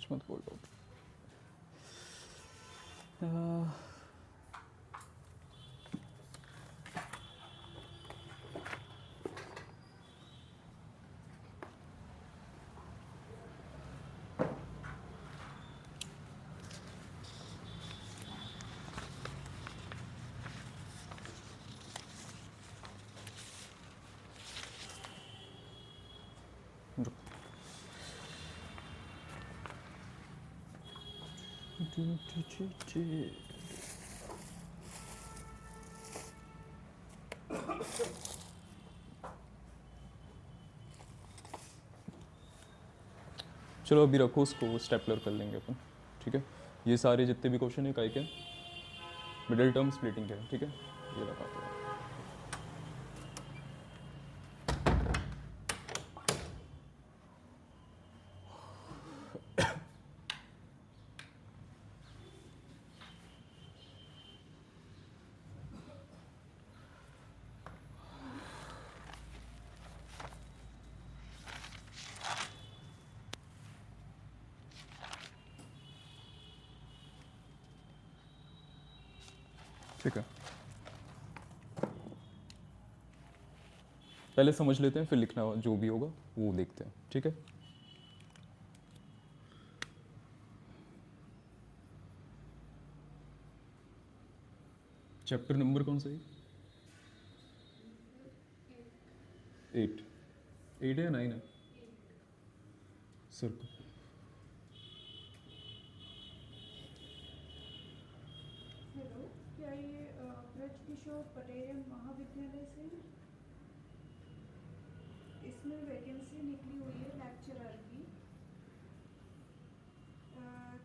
कुछ मत बोलो। चलो अभी रखो उसको, स्टेपलर कर लेंगे अपन, ठीक है। ये सारे जितने भी क्वेश्चन है काय के मिडिल टर्म स्प्लिटिंग के, ठीक है, ये लगाते हैं। ठीक है, पहले समझ लेते हैं, फिर लिखना जो भी होगा वो देखते हैं, ठीक है। चैप्टर नंबर कौन सा है? 8। 8 है या 9 है? सर हेलो, क्या ये ब्रज किशोर पटेल महाविद्यालय से? इसमें वैकेंसी निकली हुई है लेक्चरर की,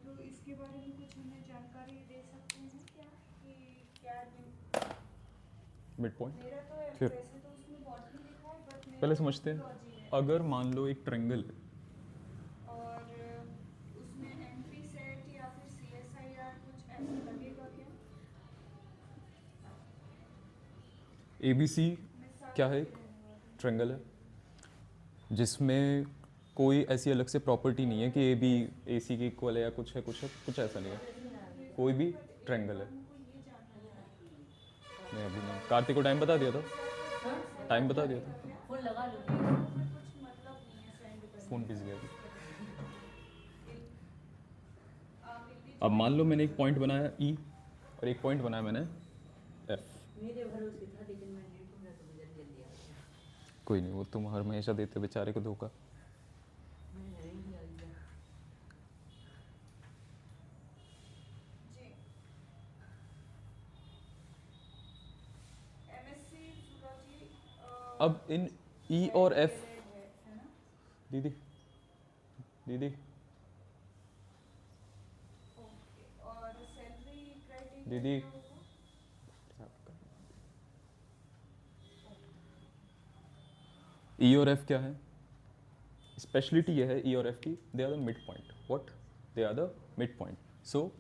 तो इसके बारे में कुछ हमें जानकारी दे सकते हैं क्या कि क्या मिड पॉइंट मेरा तो फिर वैसे तो उसमें बॉटनी लिखा है, बट मेरा पहले समझते हैं। जूलॉजी है। अगर मान लो एक ट्रायंगल है, और उसमें एमपी सेट या फिर सीएसआईआर कुछ ऐसा लगेगा क्या? ABC मैं क्या सागर है? की एक रहने वाली हूँ। ट्रायंगल है जिसमें कोई ऐसी अलग से प्रॉपर्टी नहीं है कि ए बी AC के इक्वल है या कुछ है, कुछ ऐसा नहीं है, कोई भी बट एक ट्रायंगल है। बार हमको ये जानना था कि नहीं अभी नहीं, कार्तिक को टाइम बता दिया था, टाइम बता दिया था, फोन लगा लो, तो फिर कुछ मतलब नहीं है सेंड करने फ़ोन का। बिजी है अभी। आप इतनी अब मान लो जल्दी मैंने एक पॉइंट बनाया E और एक पॉइंट बनाया मैंने F। मेरे भरोसे था, लेकिन मैंने ढूंढा तो मुझे जल्दी आ गया। कोई नहीं, वो तुम हर हमेशा देते बेचारे को धोखा। मैंने नहीं दिया दिया। जी, एमएससी जूलॉजी अब इन E और F, है ना? दीदी दीदी ओके, और सैलरी क्राइटेरिया दीदी क्या होगा? E और F क्या है? स्पेशलिटी ये है E और F की, they are the mid point. What? They are the mid point. So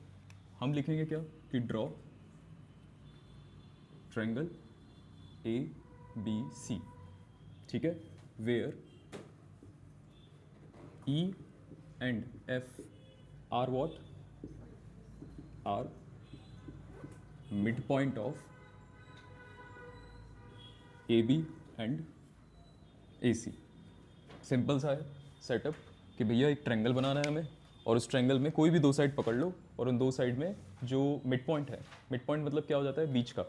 हम लिखेंगे क्या कि ड्रॉ ट्रायंगल ABC, ठीक है, where E and F are what? Are mid point of AB and AC। Simple सा है सेटअप कि भैया एक ट्रायंगल बनाना है हमें, और उस ट्रायंगल में कोई भी दो साइड पकड़ लो, और उन दो साइड में जो मिड पॉइंट है, मिड पॉइंट मतलब क्या हो जाता है? बीच का,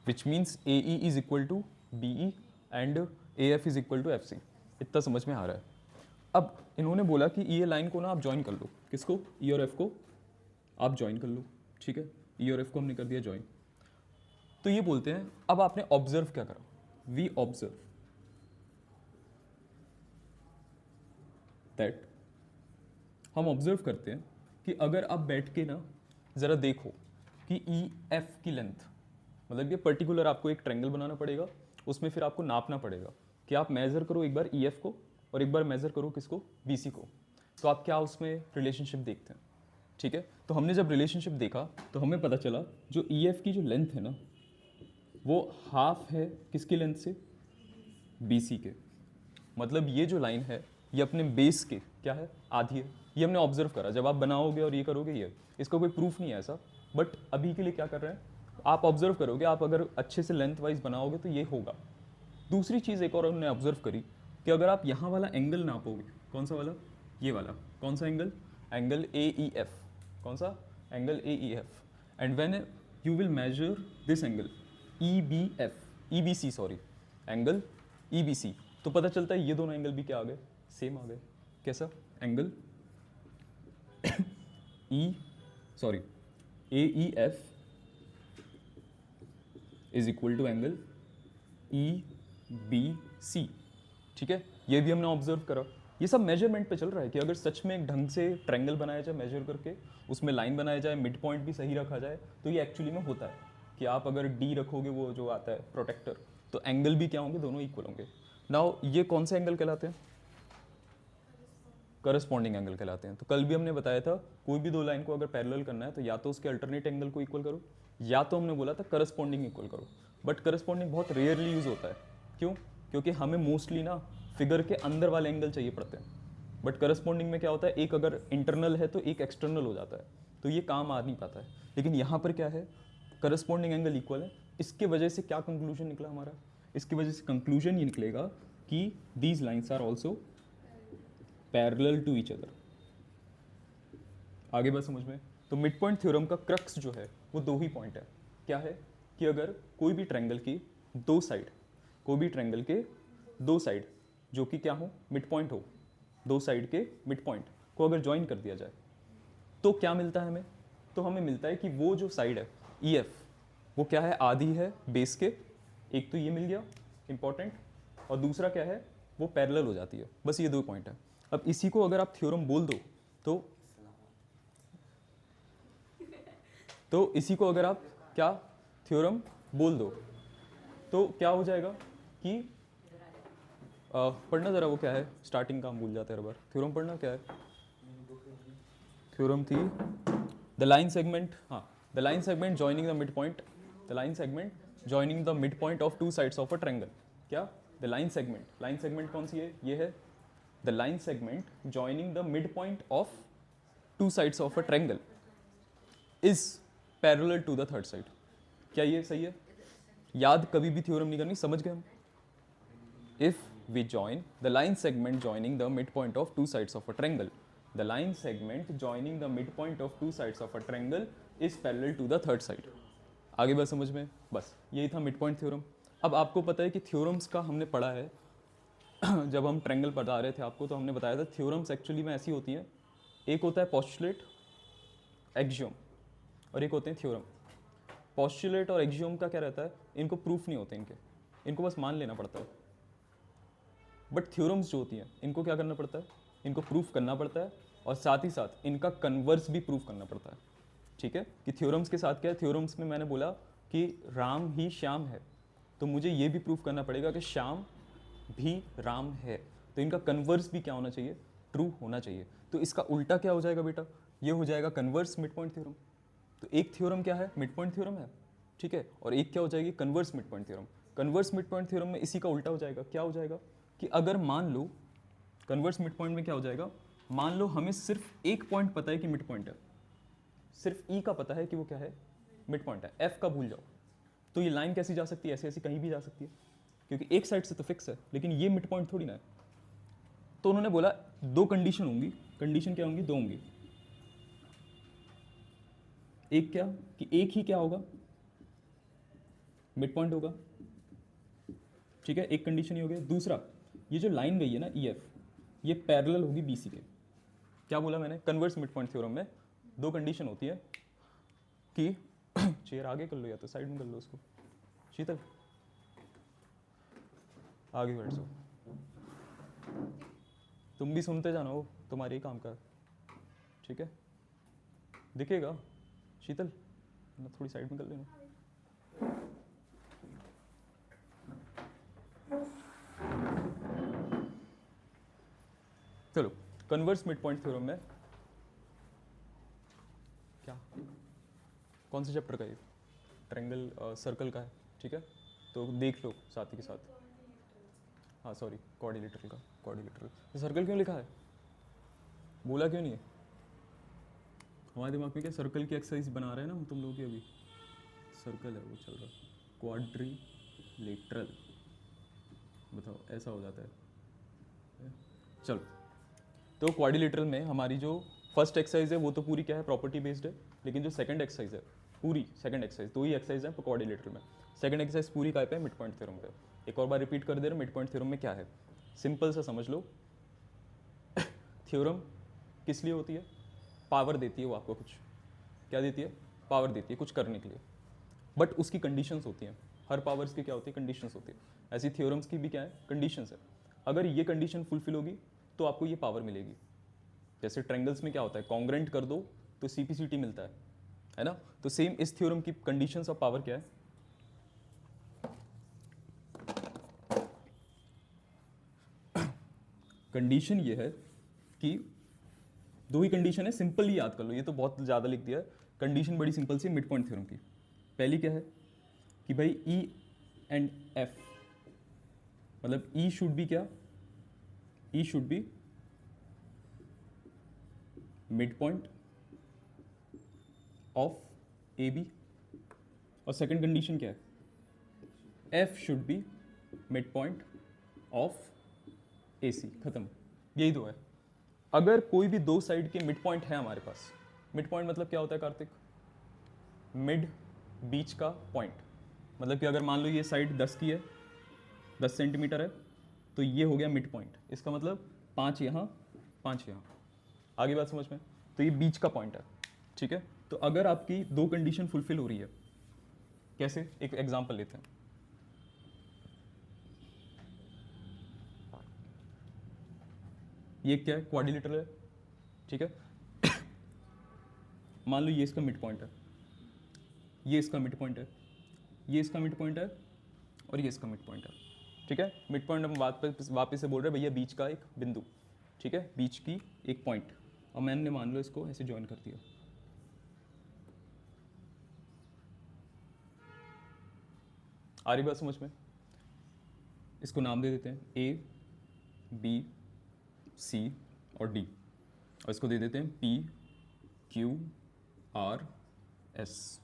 which means AE is equal to BE and AF is equal to FC। इतना समझ में आ रहा है? अब इन्होंने बोला कि ये लाइन को ना आप ज्वाइन कर लो, किसको? E और F को आप ज्वाइन कर लो, ठीक है। E और F को हमने कर दिया ज्वाइन। तो ये बोलते हैं अब आपने ऑब्जर्व क्या करा? वी ऑब्जर्व दैट, हम ऑब्जर्व करते हैं कि अगर आप बैठ के ना ज़रा देखो कि EF की लेंथ, मतलब ये पर्टिकुलर आपको एक ट्रायंगल बनाना पड़ेगा, उसमें फिर आपको नापना पड़ेगा कि आप मेज़र करो एक बार EF को और एक बार मेज़र करो किसको? BC को। तो आप क्या उसमें रिलेशनशिप देखते हैं, ठीक है। तो हमने जब रिलेशनशिप देखा तो हमें पता चला जो EF की जो लेंथ है ना, वो हाफ है किसकी लेंथ से? BC के। मतलब ये जो लाइन है ये अपने बेस के क्या है, आधी है। ये हमने ऑब्जर्व करा, जब आप बनाओगे और ये करोगे ये, इसका कोई प्रूफ नहीं है ऐसा, बट अभी के लिए क्या कर रहे हैं, आप ऑब्जर्व करोगे, आप अगर अच्छे से लेंथ वाइज बनाओगे तो ये होगा। दूसरी चीज़ एक और हमने ऑब्जर्व करी कि अगर आप यहाँ वाला एंगल नापोगे, कौन सा वाला, ये वाला, कौन सा angle, angle A E F, कौन सा angle A E F, and when you will measure this angle E B F, E B C sorry, angle E B C, तो पता चलता है ये दोनों एंगल भी क्या आ गए, सेम आ गए। कैसा, angle E sorry A E F is equal to angle E B C. ठीक है, ये भी हमने ऑब्जर्व करा। ये सब मेजरमेंट पे चल रहा है कि अगर सच में एक ढंग से ट्रायंगल बनाया जाए मेजर करके, उसमें लाइन बनाया जाए, मिड पॉइंट भी सही रखा जाए, तो ये एक्चुअली में होता है कि आप अगर डी रखोगे, वो जो आता है प्रोटेक्टर, तो एंगल भी क्या होंगे, दोनों इक्वल होंगे। नाउ ये कौन से एंगल कहलाते हैं, करस्पॉन्डिंग एंगल कहलाते हैं। तो कल भी हमने बताया था, कोई भी दो लाइन को अगर पैरेलल करना है तो या तो उसके अल्टरनेट एंगल को इक्वल करो, या तो हमने बोला था करस्पॉन्डिंग इक्वल करो। बट करस्पॉन्डिंग बहुत रेयरली यूज होता है, क्यों, क्योंकि हमें मोस्टली ना फिगर के अंदर वाले एंगल चाहिए पड़ते हैं। बट करस्पॉन्डिंग में क्या होता है, एक अगर इंटरनल है तो एक एक्सटर्नल हो जाता है, तो ये काम आ नहीं पाता है। लेकिन यहाँ पर क्या है, करस्पॉन्डिंग एंगल इक्वल है। इसके वजह से क्या कंक्लूजन निकला हमारा, इसकी वजह से कंक्लूजन ये निकलेगा कि these lines are also parallel to each other. आगे बात समझ में। तो मिड पॉइंट थ्योरम का क्रक्स जो है वो दो ही पॉइंट है। क्या है कि अगर कोई भी ट्रायंगल की दो साइड, कोई भी ट्रायंगल के दो साइड जो कि क्या हो, मिड पॉइंट हो, दो साइड के मिड पॉइंट को अगर ज्वाइन कर दिया जाए तो क्या मिलता है हमें, तो हमें मिलता है कि वो जो साइड है ई एफ, वो क्या है, आधी है बेस के, एक तो ये मिल गया इंपॉर्टेंट, और दूसरा क्या है, वो पैरेलल हो जाती है। बस ये दो पॉइंट है। अब इसी को अगर आप थ्योरम बोल दो तो इसी को अगर आप क्या थ्योरम बोल दो तो क्या हो जाएगा कि पढ़ना जरा, वो क्या है, स्टार्टिंग का हम भूल जाते हैं हर बार। थ्योरम पढ़ना क्या है, थ्योरम थी द लाइन सेगमेंट, हाँ, the line segment joining the mid point, the line segment joining the mid point of two sides of a triangle. क्या, द लाइन सेगमेंट कौन सी है, ये है the line segment joining the mid point of two sides of a triangle is parallel to the third side. क्या ये सही है, याद कभी भी थ्योरम नहीं करनी, समझ गए हम। If we join the line segment joining the midpoint of two sides of a triangle, the line segment joining the midpoint of two sides of a triangle is parallel to the third side। आगे बात समझ में, बस यही था mid point theorem. अब आपको पता है कि थ्योरम्स का हमने पढ़ा है जब हम ट्रायंगल पढ़ा रहे थे आपको, तो हमने बताया था थ्योरम्स एक्चुअली में ऐसी होती हैं, एक होता है पोस्टुलेट, एक्सियम, और एक होते हैं थ्योरम। पोस्टुलेट और एक्सियम का क्या रहता है, इनको प्रूफ नहीं होते, इनको बस मान लेना पड़ता है। बट थ्योरम्स जो होती हैं इनको क्या करना पड़ता है, इनको प्रूफ करना पड़ता है, और साथ ही साथ इनका कन्वर्स भी प्रूफ करना पड़ता है। ठीक है, कि थ्योरम्स के साथ क्या है, थ्योरम्स में मैंने बोला कि राम ही श्याम है, तो मुझे ये भी प्रूफ करना पड़ेगा कि श्याम भी राम है, तो इनका कन्वर्स भी क्या होना चाहिए, ट्रू होना चाहिए। तो इसका उल्टा क्या हो जाएगा बेटा, ये हो जाएगा कन्वर्स मिड पॉइंट थ्योरम। तो एक थ्योरम क्या है, मिड पॉइंट थ्योरम है, ठीक है, और एक क्या हो जाएगी, converse mid point theorem. Converse mid point theorem में इसी का उल्टा हो जाएगा, क्या हो जाएगा कि अगर मान लो कन्वर्स मिड पॉइंट में क्या हो जाएगा, मान लो हमें सिर्फ एक पॉइंट पता है कि मिड पॉइंट है, सिर्फ ई का पता है कि वो क्या है, मिड पॉइंट है, एफ का भूल जाओ, तो ये लाइन कैसी जा सकती है, ऐसे ऐसी कहीं भी जा सकती है, क्योंकि एक साइड से तो फिक्स है, लेकिन ये मिड पॉइंट थोड़ी ना है। तो उन्होंने बोला दो कंडीशन होंगी, कंडीशन क्या होंगी, दो होंगी। एक क्या कि एक ही क्या होगा, मिड पॉइंट होगा, ठीक है, एक कंडीशन ही हो गया। दूसरा, ये जो लाइन गई है ना ई एफ, ये पैरेलल होगी बी सी के। क्या बोला मैंने, कन्वर्स मिड पॉइंट थ्योरम में दो कंडीशन होती है कि चेयर आगे कर लो या तो साइड में कर लो उसको, शीतल आगे बैठ जाओ, तुम भी सुनते जाना, हो तुम्हारे ही काम का है, ठीक है, दिखेगा शीतल ना, थोड़ी साइड में कर लेना। चलो, कन्वर्स मिड पॉइंट थ्योरम में क्या, कौन से चैप्टर का ये, ट्रायंगल सर्कल का है, ठीक है, तो देख लो साथ ही के साथ, हाँ सॉरी कोऑर्डिनेटर का। क्वाड्रिलेटरल। सर्कल क्यों लिखा है, बोला क्यों नहीं है? हमारे दिमाग में क्या सर्कल की एक्सरसाइज बना रहे हैं ना हम तुम लोग की, अभी सर्कल है वो चल रहा है। क्वाड्रिलेटरल, बताओ ऐसा हो जाता है। चलो, तो क्वाड्रिलेटरल में हमारी जो फर्स्ट एक्सरसाइज है वो तो पूरी क्या है, प्रॉपर्टी बेस्ड है, लेकिन जो सेकंड एक्सरसाइज है पूरी, सेकंड एक्सरसाइज, दो ही एक्सरसाइज है क्वाड्रिलेटरल में। सेकंड एक्सरसाइज पूरी काय पे है, मिड पॉइंट थ्योरम पे। एक और बार रिपीट कर दे रहे, मिड पॉइंट थ्योरम में क्या है, सिंपल सा समझ लो। थ्योरम किस लिए होती है, पावर देती है वो आपको कुछ, क्या देती है, पावर देती है कुछ करने के लिए, बट उसकी कंडीशंस होती हैं। हर पावर्स की क्या होती है, कंडीशंस होती है। ऐसी थ्योरम्स की भी क्या है, कंडीशंस है। अगर ये कंडीशन फुलफिल होगी तो आपको ये पावर मिलेगी। जैसे ट्रायंगल्स में क्या होता है, कॉन्ग्रेंट कर दो तो सीपीसीटी मिलता है ना। तो सेम इस थ्योरम की कंडीशंस ऑफ पावर क्या है, कंडीशन ये है कि दो ही कंडीशन है, सिंपल ही याद कर लो, ये तो बहुत ज़्यादा लिख दिया है। कंडीशन बड़ी सिंपल सी मिड पॉइंट थ्योरम की। पहली क्या है कि भाई ई एंड एफ, मतलब ई शुड बी क्या, E should be mid point of A B. और सेकंड कंडीशन क्या है, F should be mid point of A C. खत्म, यही दो है। अगर कोई भी दो साइड के मिड पॉइंट है हमारे पास, मिड पॉइंट मतलब क्या होता है कार्तिक, मिड, बीच का पॉइंट। मतलब कि अगर मान लो ये साइड 10 की है, 10 सेंटीमीटर है, तो ये हो गया मिड पॉइंट। इसका मतलब 5 यहाँ, 5 यहाँ। आगे बात समझ में, तो ये बीच का पॉइंट है, ठीक है। तो अगर आपकी दो कंडीशन फुलफिल हो रही है, कैसे, एक एग्जांपल लेते हैं। ये क्या है, क्वाड्रिलेटरल है, ठीक है। मान लो ये इसका मिड पॉइंट है, ये इसका मिड पॉइंट है, ये इसका मिड पॉइंट है, और ये इसका मिड पॉइंट है, ठीक है। मिड पॉइंट हम वापस से बोल रहे हैं भैया, बीच का एक बिंदु, ठीक है, बीच की एक पॉइंट। और मैंने मान लो इसको ऐसे ज्वाइन कर दिया। आ रही बात समझ में, इसको नाम दे देते हैं ए, बी, सी और डी, और इसको दे देते हैं पी, क्यू, आर, एस,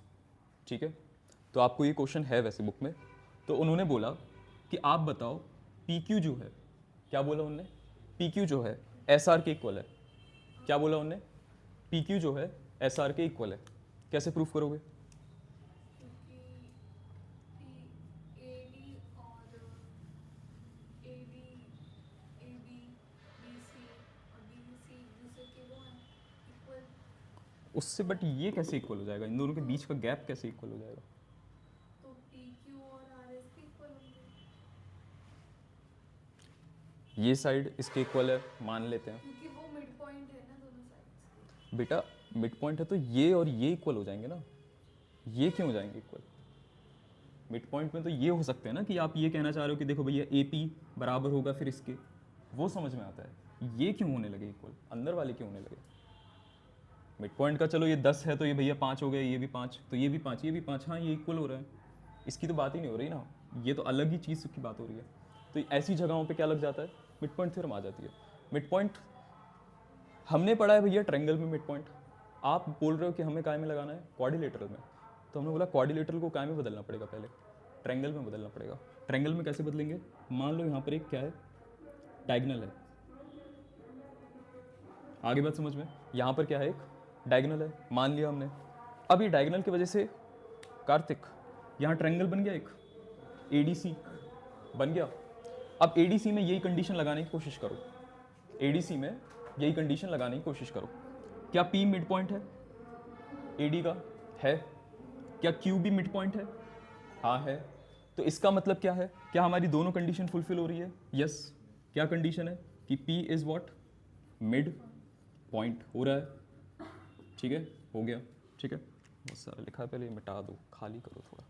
ठीक है। तो आपको ये क्वेश्चन है वैसे बुक में, तो उन्होंने बोला कि आप बताओ पी क्यू जो है, क्या बोला उन्होंने, पी क्यू जो है एस आर के इक्वल है। क्या बोला उन्होंने, पी क्यू जो है एस आर के इक्वल है। कैसे प्रूफ करोगे, क्योंकि ए डी और A B, A B, B C और बी सी एक दूसरे के वो हैं इक्वल। उससे, बट ये कैसे इक्वल हो जाएगा, इन दोनों के बीच का गैप कैसे इक्वल हो जाएगा। तो पी क्यू और आर एस भी इक्वल होंगे, ये साइड इसके इक्वल है मान लेते हैं, क्योंकि वो मिड पॉइंट है ना दोनों साइड्स के। बेटा मिड पॉइंट है तो ये और ये इक्वल हो जाएंगे ना, ये क्यों हो जाएंगे इक्वल। मिड पॉइंट में तो ये हो सकते हैं ना कि आप ये कहना चाह रहे हो कि देखो भैया ए पी बराबर होगा फिर इसके, वो समझ में आता है। ये क्यों होने लगे इक्वल, अंदर वाले क्यों होने लगे। मिड पॉइंट का चलो ये 10 है तो ये भैया 5 हो गए, ये भी 5 तो ये भी 5, ये भी 5, हाँ ये इक्वल हो रहा है, इसकी तो बात ही नहीं हो रही ना, ये तो अलग ही चीज़ की बात हो रही है। तो ऐसी जगहों पे क्या लग जाता है, मिड पॉइंट थ्योरम आ जाती है। मिड पॉइंट हमने पढ़ा है भैया ट्रायंगल में मिड पॉइंट, आप बोल रहे हो कि हमें काय में लगाना है, क्वाड्रिलेटरल में। तो हमने बोला क्वाड्रिलेटरल को काय में बदलना पड़ेगा, पहले ट्रायंगल में बदलना पड़ेगा। ट्रायंगल में कैसे बदलेंगे, मान लो यहाँ पर एक क्या है, डायगोनल है। आगे बात समझ में, यहाँ पर क्या है, एक डायगोनल है, मान लिया हमने। अब ये डायगोनल की वजह से कार्तिक यहाँ ट्रायंगल बन गया, एक एडीसी बन गया। अब एडीसी में यही कंडीशन लगाने की कोशिश करो, एडीसी में यही कंडीशन लगाने की कोशिश करो। क्या पी मिड पॉइंट है एडी का, है। क्या क्यू भी मिड पॉइंट है, हाँ है। तो इसका मतलब क्या है, क्या हमारी दोनों कंडीशन फुलफिल हो रही है, यस। क्या कंडीशन है कि P is what, mid point हो रहा है, ठीक है, हो गया, ठीक है। बहुत सारा लिखा है, पहले ये मिटा दो, खाली करो थोड़ा।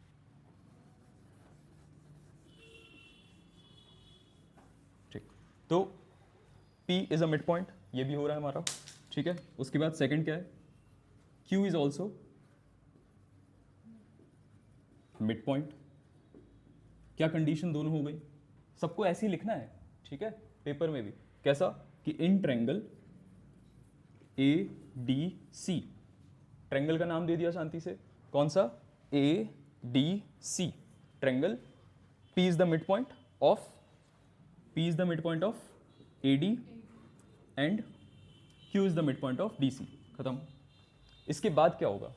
ठीक, तो P is a mid point, ये भी हो रहा है हमारा, ठीक है। उसके बाद सेकंड क्या है, Q is also mid point. क्या कंडीशन दोनों हो गई, सबको ऐसे ही लिखना है, ठीक है। पेपर में भी कैसा कि in triangle A D C, triangle का नाम दे दिया शांति से, कौन सा, A D C triangle, P is the mid point of, P is the mid point of A D and Q is the mid point of D C. खत्म। इसके बाद क्या होगा,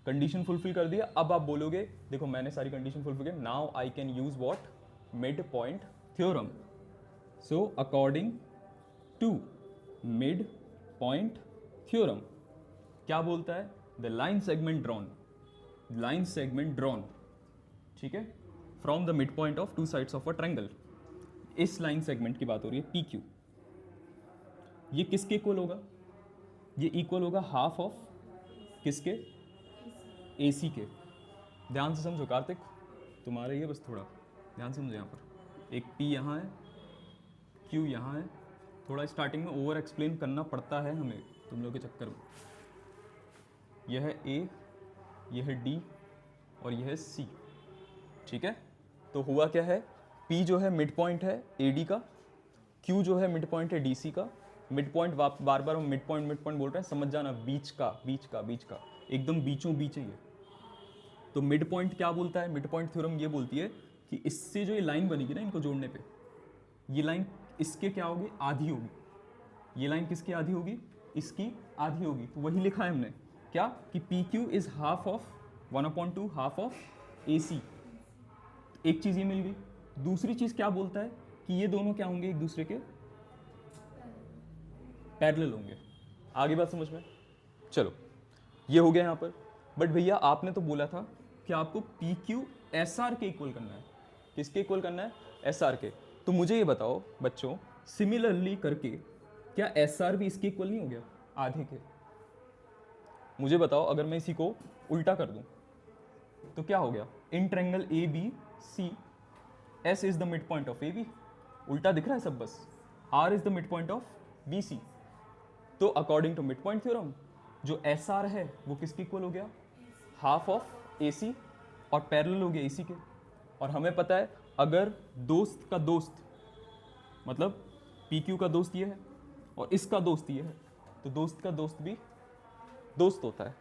कंडीशन फुलफिल कर दिया, अब आप बोलोगे देखो मैंने सारी कंडीशन फुलफिल की, now I can use what, mid point theorem. So according to mid point theorem क्या बोलता है, the line segment drawn, line segment drawn, ठीक है, from the mid point of two sides of a triangle, इस line segment की बात हो रही है पी क्यू, ये किसके इक्वल होगा, ये इक्वल होगा हाफ ऑफ किसके, ए सी के। ध्यान से समझो कार्तिक, तुम्हारे ये बस थोड़ा ध्यान से समझो, यहाँ पर एक पी यहाँ है, क्यू यहाँ है, थोड़ा स्टार्टिंग में ओवर एक्सप्लेन करना पड़ता है हमें तुम लोग के चक्कर में। यह है ए, यह है डी और यह है सी, ठीक है। तो हुआ क्या है, पी जो है मिड पॉइंट है ए डी का, क्यू जो है मिड पॉइंट है डी सी का, मिड पॉइंट बार बार हम मिड पॉइंट बोल रहे हैं, समझ जाना, बीच का बीच का बीच का, एकदम बीचों बीच है ये। तो मिड पॉइंट क्या बोलता है, मिड पॉइंट थ्योरम ये बोलती है कि इससे जो ये लाइन बनेगी ना इनको जोड़ने पे, ये लाइन इसके क्या होगी, आधी होगी, ये लाइन किसकी आधी होगी, इसकी आधी होगी। तो वही लिखा है हमने क्या कि P Q is half of 1/2 half of A C. एक चीज़ ये मिल गई। दूसरी चीज़ क्या बोलता है कि ये दोनों क्या होंगे, एक दूसरे के पैरेलल होंगे। आगे बात समझ में, चलो ये हो गया यहाँ पर। बट भैया आपने तो बोला था कि आपको पी क्यू एस आर के इक्वल करना है, किसके इक्वल करना है, एस आर के। तो मुझे ये बताओ बच्चों, सिमिलरली करके क्या एस आर भी इसके इक्वल नहीं हो गया, आधे के। मुझे बताओ अगर मैं इसी को उल्टा कर दूं तो क्या हो गया, in triangle A B C S is the mid point of A B, उल्टा दिख रहा है सब बस, R is the mid point of B C. तो according to mid point theorem जो एस आर है वो किसके इक्वल हो गया, हाफ ऑफ ए सी, और पैरेलल हो गया ए सी के। और हमें पता है अगर दोस्त का दोस्त, मतलब पी क्यू का दोस्त ये है और इसका दोस्त ये है, तो दोस्त का दोस्त भी दोस्त होता है,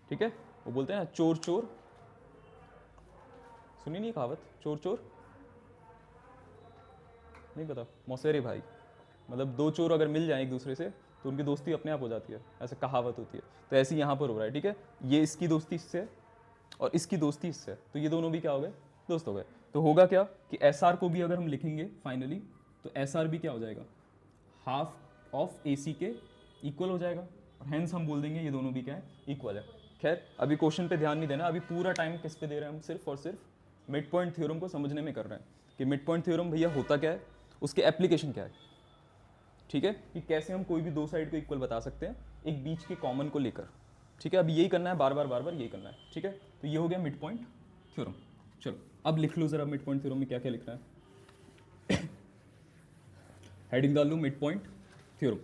ठीक है। वो बोलते हैं ना चोर चोर, सुनी नहीं कहावत, चोर चोर नहीं पता, मौसेरे भाई, मतलब दो चोर अगर मिल जाएं एक दूसरे से तो उनकी दोस्ती अपने आप हो जाती है, ऐसे कहावत होती है। तो ऐसे यहाँ पर हो रहा है, ठीक है, ये इसकी दोस्ती इससे है और इसकी दोस्ती इससे है, तो ये दोनों भी क्या हो गए, दोस्त हो गए। तो होगा क्या कि एस आर को भी अगर हम लिखेंगे फाइनली, तो एस आर भी क्या हो जाएगा, हाफ ऑफ ए सी के इक्वल हो जाएगा, और हैंस हम बोल देंगे ये दोनों भी क्या है, इक्वल है। खैर अभी क्वेश्चन पे ध्यान नहीं देना, अभी पूरा टाइम किस पे दे रहे हैं हम, सिर्फ और सिर्फ मिड पॉइंट थ्योरम को समझने में कर रहे हैं कि मिड पॉइंट थ्योरम भैया होता क्या है, उसके एप्लीकेशन क्या है, ठीक है, कि कैसे हम कोई भी दो साइड को इक्वल बता सकते हैं एक बीच के कॉमन को लेकर, ठीक है। अब यही करना है, बार बार यही करना है, ठीक है। तो ये हो गया मिड पॉइंट थ्योरम। चलो अब लिख लो जरा मिड पॉइंट थ्योरम में क्या क्या लिखना है। हेडिंग डाल लो mid point theorem.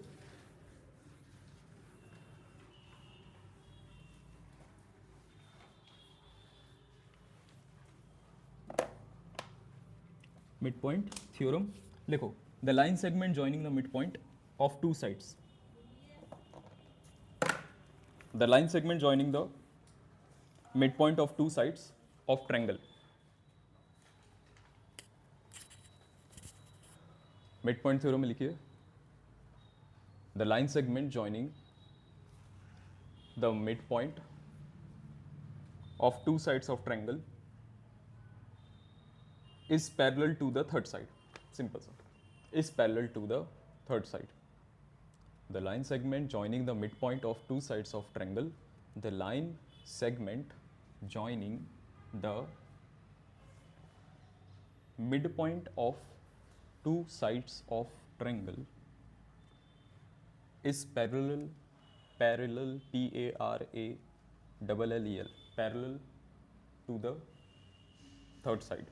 Mid point theorem लिखो, the line segment joining the mid point of two sides, the line segment joining the midpoint of two sides of triangle, midpoint theorem में लिखिए, the line segment joining the midpoint of two sides of triangle is parallel to the third side, simple sir, is parallel to the third side. The line segment joining the midpoint of two sides of triangle, the line segment joining the midpoint of two sides of triangle is parallel, parallel, P A R A L L E L, parallel to the third side.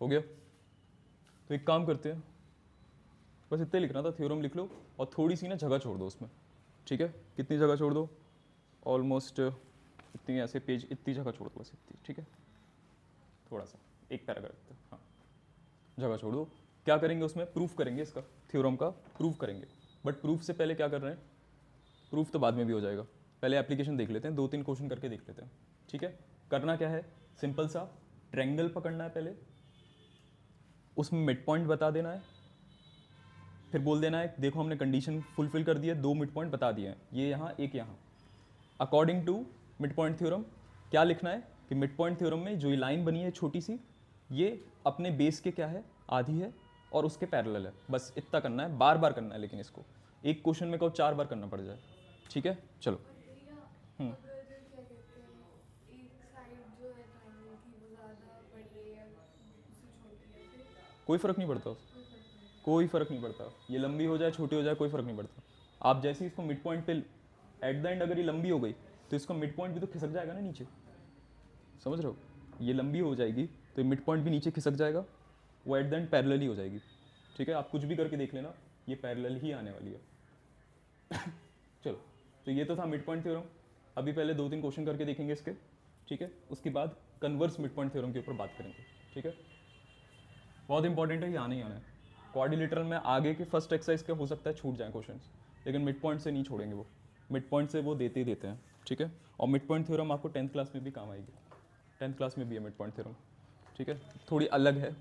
हो गया? तो एक काम करते हैं, बस इतना लिखना था, थ्योरम लिख लो और थोड़ी सी ना जगह छोड़ दो उसमें, ठीक है? कितनी जगह छोड़ दो? ऑलमोस्ट इतनी, ऐसे पेज इतनी जगह छोड़ दो बस इतनी, ठीक है? थोड़ा सा एक पैराग्राफ, हाँ जगह छोड़ दो। क्या करेंगे उसमें? प्रूफ करेंगे, इसका थ्योरम का प्रूफ करेंगे। बट प्रूफ से पहले क्या कर रहे हैं? प्रूफ तो बाद में भी हो जाएगा, पहले एप्लीकेशन देख लेते हैं, 2-3 क्वेश्चन करके देख लेते हैं, ठीक है? करना क्या है? सिंपल सा ट्रायंगल पकड़ना है पहले, उसमें मिड पॉइंट बता देना है, फिर बोल देना है देखो हमने कंडीशन फुलफिल कर दी है, 2 मिड पॉइंट बता दिए हैं, ये यहाँ एक यहाँ। According to mid point theorem क्या लिखना है कि मिड पॉइंट थ्योरम में जो ये लाइन बनी है छोटी सी, ये अपने बेस के क्या है? आधी है और उसके पैरेलल है। बस इतना करना है, बार बार करना है, लेकिन इसको एक क्वेश्चन में कहो 4 बार करना पड़ जाए, ठीक है? चलो। और भैया हम्म। अगर क्या कहते हैं एक साइड जो है ट्रायंगल की वो ज़्यादा बड़ी है या उससे छोटी है फिर कोई फ़र्क नहीं पड़ता, कोई फर्क नहीं पड़ता। कोई फ़र्क नहीं पड़ता, ये लंबी हो जाए छोटी हो जाए कोई फ़र्क नहीं पड़ता। आप जैसे ही इसको मिड पॉइंट पे, एट द एंड अगर ये लंबी हो गई तो इसका मिड पॉइंट भी तो खिसक जाएगा ना नीचे, समझ रहे हो? ये लंबी हो जाएगी तो मिड पॉइंट भी नीचे खिसक जाएगा, वो एट द एंड पैरेलल ही हो जाएगी, ठीक है? आप कुछ भी करके देख लेना, ये पैरेलल ही आने वाली है। चलो, तो ये तो था मिड पॉइंट थ्योरम। अभी पहले 2-3 क्वेश्चन करके देखेंगे इसके, ठीक है? उसके बाद कन्वर्स मिड पॉइंट थ्योरम के ऊपर बात करेंगे, ठीक है? बहुत इंपॉर्टेंट है, ये आना ही आना है। क्वाड्रिलेटरल में आगे के फर्स्ट एक्सरसाइज के हो सकता है छूट जाए क्वेश्चन, लेकिन मिड पॉइंट से नहीं छोड़ेंगे वो, मिड पॉइंट से वो देते ही देते हैं, ठीक है? और मिड पॉइंट थ्योरम आपको 10th क्लास में भी काम आएगी, 10th क्लास में भी है मिड पॉइंट थ्योरम, ठीक है? थोड़ी अलग है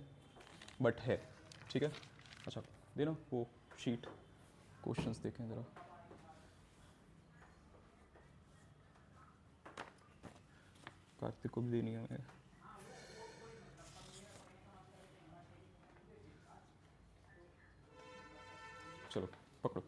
बट है, ठीक है? अच्छा देना वो शीट, क्वेश्चंस देखें ज़रा। कार्तिक को भी देनी है हमें। चलो पकड़ो।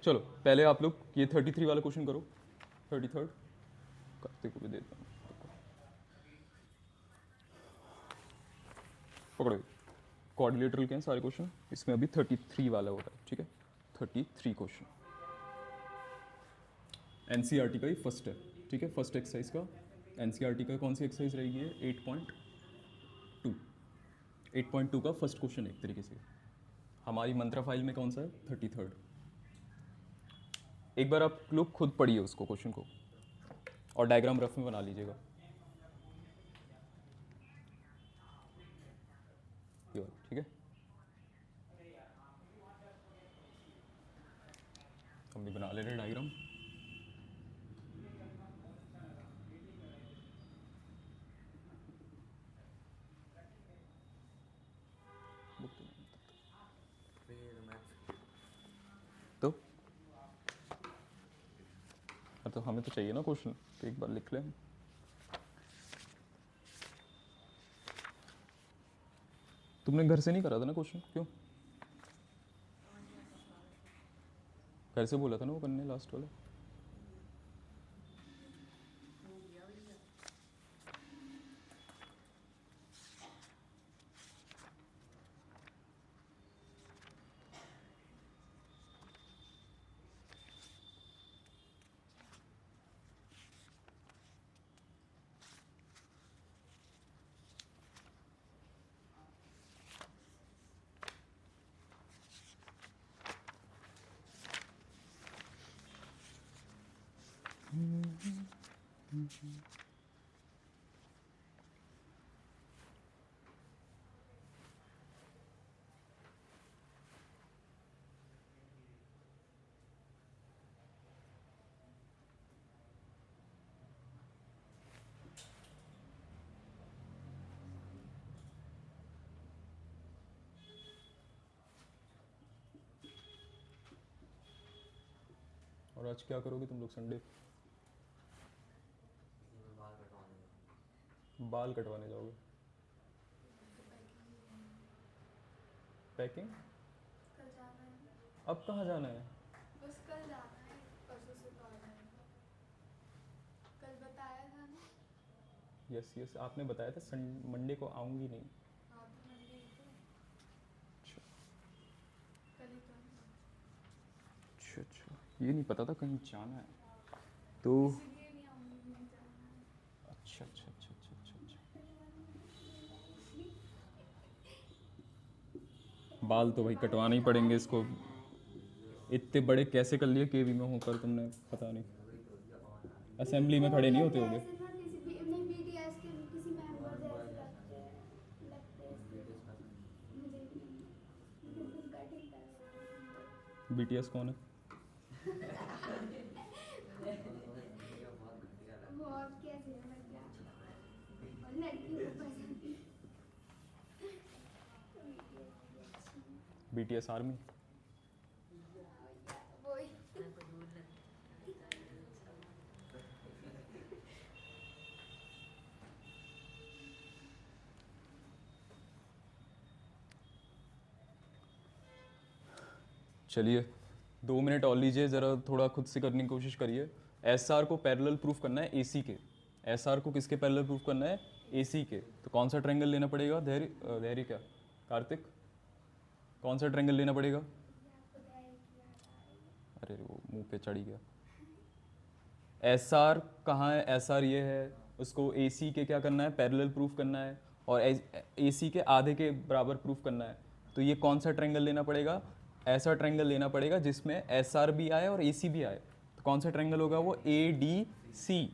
चलो पहले आप लोग ये 33 वाला क्वेश्चन करो, 33rd कार्तिक को भी देता हूँ, पकड़ो। कोऑर्डिनेटर के हैं सारे क्वेश्चन, इसमें अभी 33 वाला हो रहा है, ठीक है? 33 क्वेश्चन एनसीईआरटी का ही फर्स्ट है, ठीक है? फर्स्ट एक्सरसाइज का एनसीईआरटी का कौन सी एक्सरसाइज रहेगी? 8.2, 8.2 का फर्स्ट क्वेश्चन एक तरीके से। हमारी मंत्रा फाइल में कौन सा है? 33rd। एक बार आप लोग खुद पढ़िए उसको, क्वेश्चन को, और डायग्राम रफ में बना लीजिएगा। ये वाला, ठीक है? हम भी बना ले रहे डायग्राम। तो हाँ, तो हमें तो चाहिए ना क्वेश्चन, तो एक बार लिख लें। तुमने घर से नहीं करा था ना क्वेश्चन? क्यों? घर से बोला था ना वो करने लास्ट वाला। हो गया भैया। और आज क्या करोगे तुम लोग संडे? बाल कटवाने जाओगे? पैकिंग? कल जाना है, अब कहाँ जाना है? बस कल जाना है, परसों से तो आ जाएगा। कल बताया था ना। यस यस, आपने बताया था मंडे को आऊँगी नहीं। हाँ तो मंडे ही तो। अच्छा अच्छा, ये नहीं पता था कहीं जाना है तो। इसलिए नहीं आऊंगी, नहीं जाना है। अच्छा अच्छा अच्छा अच्छा अच्छा अच्छा। बाल तो भाई कटवाने ही पड़ेंगे इसको। इतने बड़े कैसे कर लिए केवी में होकर तुमने, पता नहीं। असेंबली में खड़े नहीं होते होगे। ऐसे ना किसी भी नहीं, बीटीएस के किसी मेंबर जैसे लगते हैं, इसलिए मुझे नहीं कटिंग करवानी। बीटीएस कौन है? बहुत कैसे है मतलब, और लड़कियों को पसंद है। तो BTS भी अच्छी है। BTS army. हाँ भैया, वही। चलिए 2 मिनट और लीजिए, ज़रा थोड़ा खुद से करने की कोशिश करिए। एसआर को पैरेलल प्रूफ करना है एसी के। एसआर को किसके पैरेलल प्रूफ करना है? एसी के। तो कौन सा ट्रायंगल लेना पड़ेगा? धैर्य धैर्य क्या, कार्तिक, कौन सा ट्रायंगल लेना पड़ेगा? भैया आपको धैर्य की याद आ रही है। अरे वो मुंह पे चढ़ी गया। एसआर कहाँ है? एसआर ये है, उसको एसी के क्या करना है? पैरेलल प्रूफ करना है, और एसी के आधे के बराबर प्रूफ करना है। तो ये कौन सा ट्रायंगल लेना पड़ेगा? ऐसा ट्रायंगल लेना पड़ेगा जिसमें एसआर भी आए और एसी भी आए। तो कौन सा ट्रायंगल होगा वो? A D C.